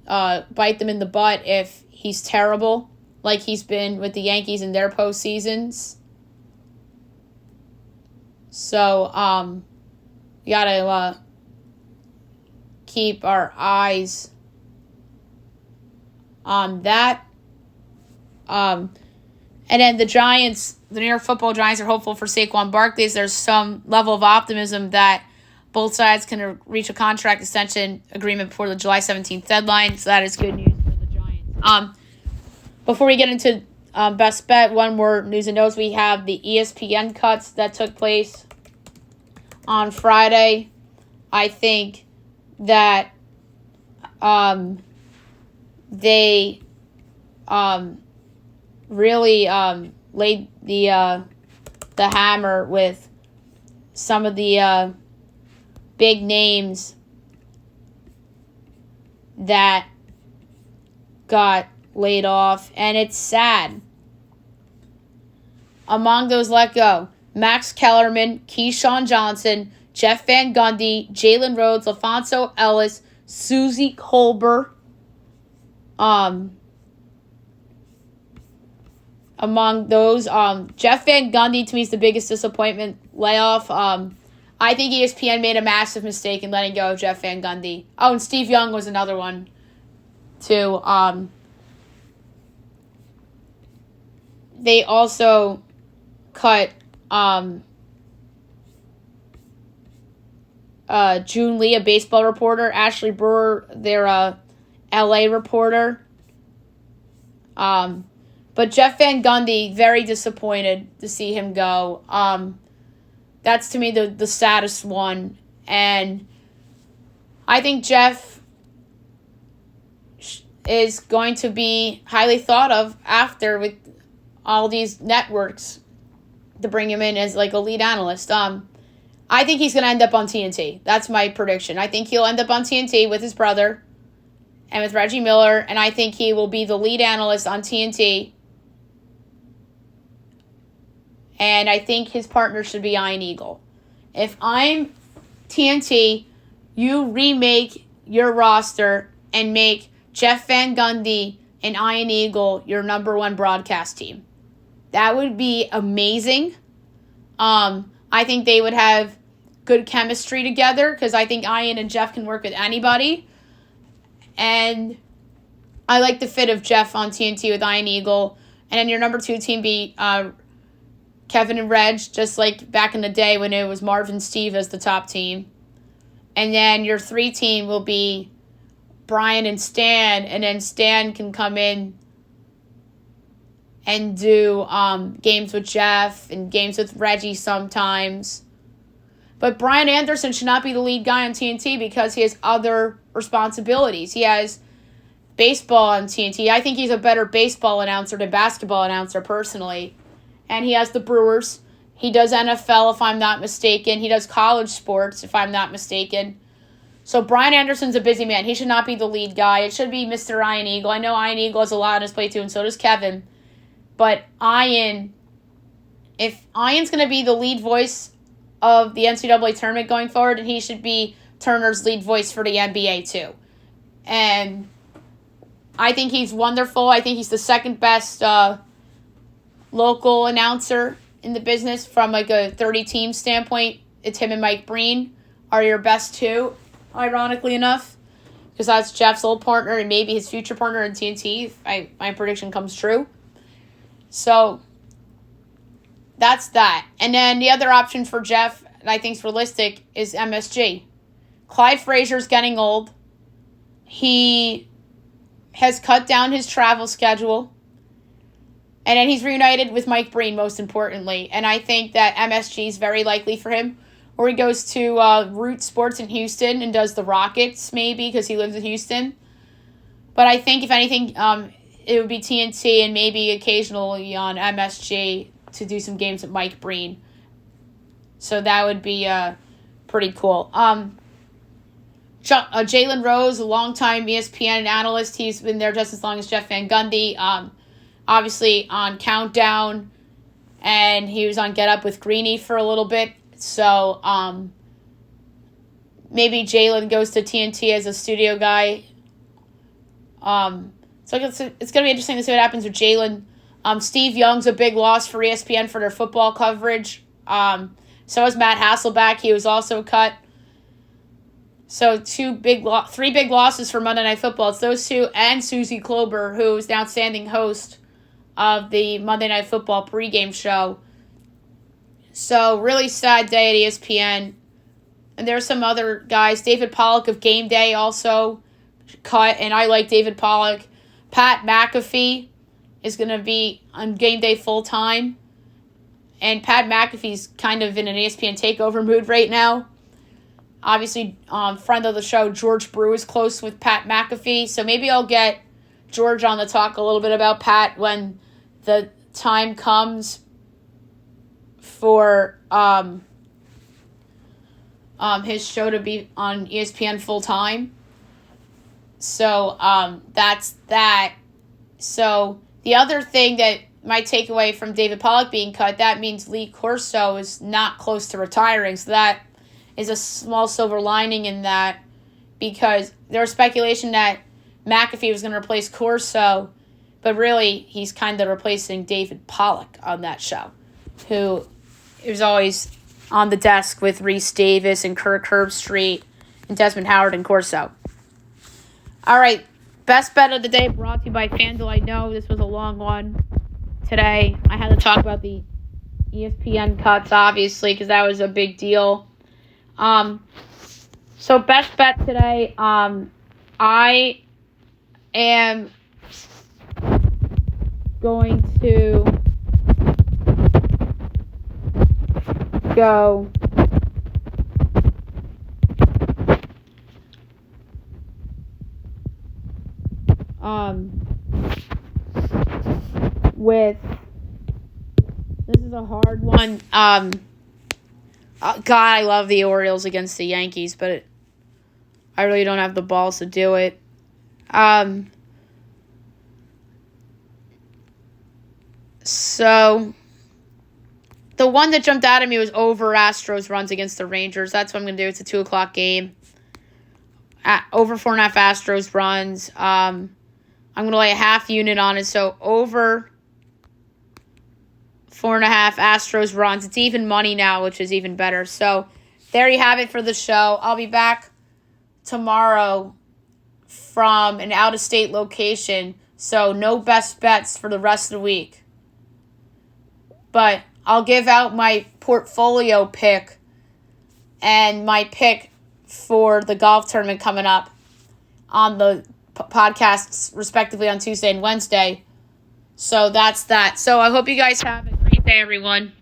bite them in the butt if he's terrible, like he's been with the Yankees in their postseasons. So, we gotta keep our eyes on that. And then the Giants, the New York Football Giants, are hopeful for Saquon Barkley. There's some level of optimism that both sides can reach a contract extension agreement before the July 17th deadline. So that is good news for the Giants. Before we get into best bet, one more news and notes. We have the ESPN cuts that took place on Friday. I think that they really laid the hammer with some of the big names that got laid off, and it's sad. Among those let go, Max Kellerman, Keyshawn Johnson, Jeff Van Gundy, Jalen Rhodes, LaFonso Ellis, Susie Colbert. Among those, Jeff Van Gundy to me is the biggest disappointment layoff. I think ESPN made a massive mistake in letting go of Jeff Van Gundy. Oh, and Steve Young was another one too. They also cut June Lee, a baseball reporter, Ashley Brewer, their LA reporter. But Jeff Van Gundy, very disappointed to see him go. That's to me the saddest one. And I think Jeff is going to be highly thought of after with all these networks to bring him in as like a lead analyst. I think he's going to end up on TNT. That's my prediction. I think he'll end up on TNT with his brother and with Reggie Miller, and I think he will be the lead analyst on TNT. And I think his partner should be Ian Eagle. If I'm TNT, you remake your roster and make Jeff Van Gundy and Ian Eagle your number 1 broadcast team. That would be amazing. I think they would have good chemistry together because I think Ian and Jeff can work with anybody. And I like the fit of Jeff on TNT with Ian Eagle. And then your number 2 team be Kevin and Reg, just like back in the day when it was Marv and Steve as the top team. And then your 3 team will be Brian and Stan, and then Stan can come in and do games with Jeff and games with Reggie sometimes. But Brian Anderson should not be the lead guy on TNT because he has other responsibilities. He has baseball on TNT. I think he's a better baseball announcer than basketball announcer personally. And he has the Brewers. He does NFL, if I'm not mistaken. He does college sports, if I'm not mistaken. So Brian Anderson's a busy man. He should not be the lead guy. It should be Mr. Ian Eagle. I know Ian Eagle has a lot on his plate too, and so does Kevin. But if Ian's going to be the lead voice of the NCAA tournament going forward, and he should be Turner's lead voice for the NBA too. And I think he's wonderful. I think he's the second best local announcer in the business from like a 30-team standpoint. It's him and Mike Breen are your best 2, ironically enough, because that's Jeff's old partner and maybe his future partner in TNT if my prediction comes true. So that's that. And then the other option for Jeff, that I think is realistic, is MSG. Clyde Frazier's getting old. He has cut down his travel schedule. And then he's reunited with Mike Breen, most importantly. And I think that MSG is very likely for him. Or he goes to Root Sports in Houston and does the Rockets, maybe, because he lives in Houston. But I think, if anything, it would be TNT and maybe occasionally on MSG to do some games with Mike Breen. So that would be pretty cool. Jalen Rose, a longtime ESPN analyst. He's been there just as long as Jeff Van Gundy. Obviously on Countdown, and he was on Get Up with Greeny for a little bit. So maybe Jalen goes to TNT as a studio guy. So it's going to be interesting to see what happens with Jalen. Steve Young's a big loss for ESPN for their football coverage. So is Matt Hasselbeck. He was also cut. So three big losses for Monday Night Football. It's those two and Susie Klober, who is the outstanding host of the Monday Night Football pregame show. So really sad day at ESPN. And there's some other guys. David Pollack of Game Day also cut, and I like David Pollack. Pat McAfee is going to be on Game Day full time. And Pat McAfee's kind of in an ESPN takeover mood right now. Obviously, friend of the show, George Brew, is close with Pat McAfee. So maybe I'll get George on to talk a little bit about Pat when the time comes for his show to be on ESPN full time. So that's that. So the other thing that my takeaway from David Pollack being cut, that means Lee Corso is not close to retiring. So that is a small silver lining in that, because there was speculation that McAfee was going to replace Corso, but really he's kind of replacing David Pollack on that show, who was always on the desk with Reese Davis and Kirk Herbstreit and Desmond Howard and Corso. All right, best bet of the day brought to you by FanDuel. I know this was a long one today. I had to talk about the ESPN cuts, obviously, because that was a big deal. So best bet today, I am going to go with, this is a hard one. God, I love the Orioles against the Yankees, but I really don't have the balls to do it. So the one that jumped out at me was over Astros runs against the Rangers. That's what I'm going to do. It's a 2 o'clock game. Over 4.5 Astros runs. I'm going to lay a half unit on it. So over 4.5 Astros runs. It's even money now, which is even better. So there you have it for the show. I'll be back tomorrow from an out-of-state location. So no best bets for the rest of the week. But I'll give out my portfolio pick and my pick for the golf tournament coming up on the podcasts, respectively, on Tuesday and Wednesday. So that's that. So I hope you guys have a great day, everyone.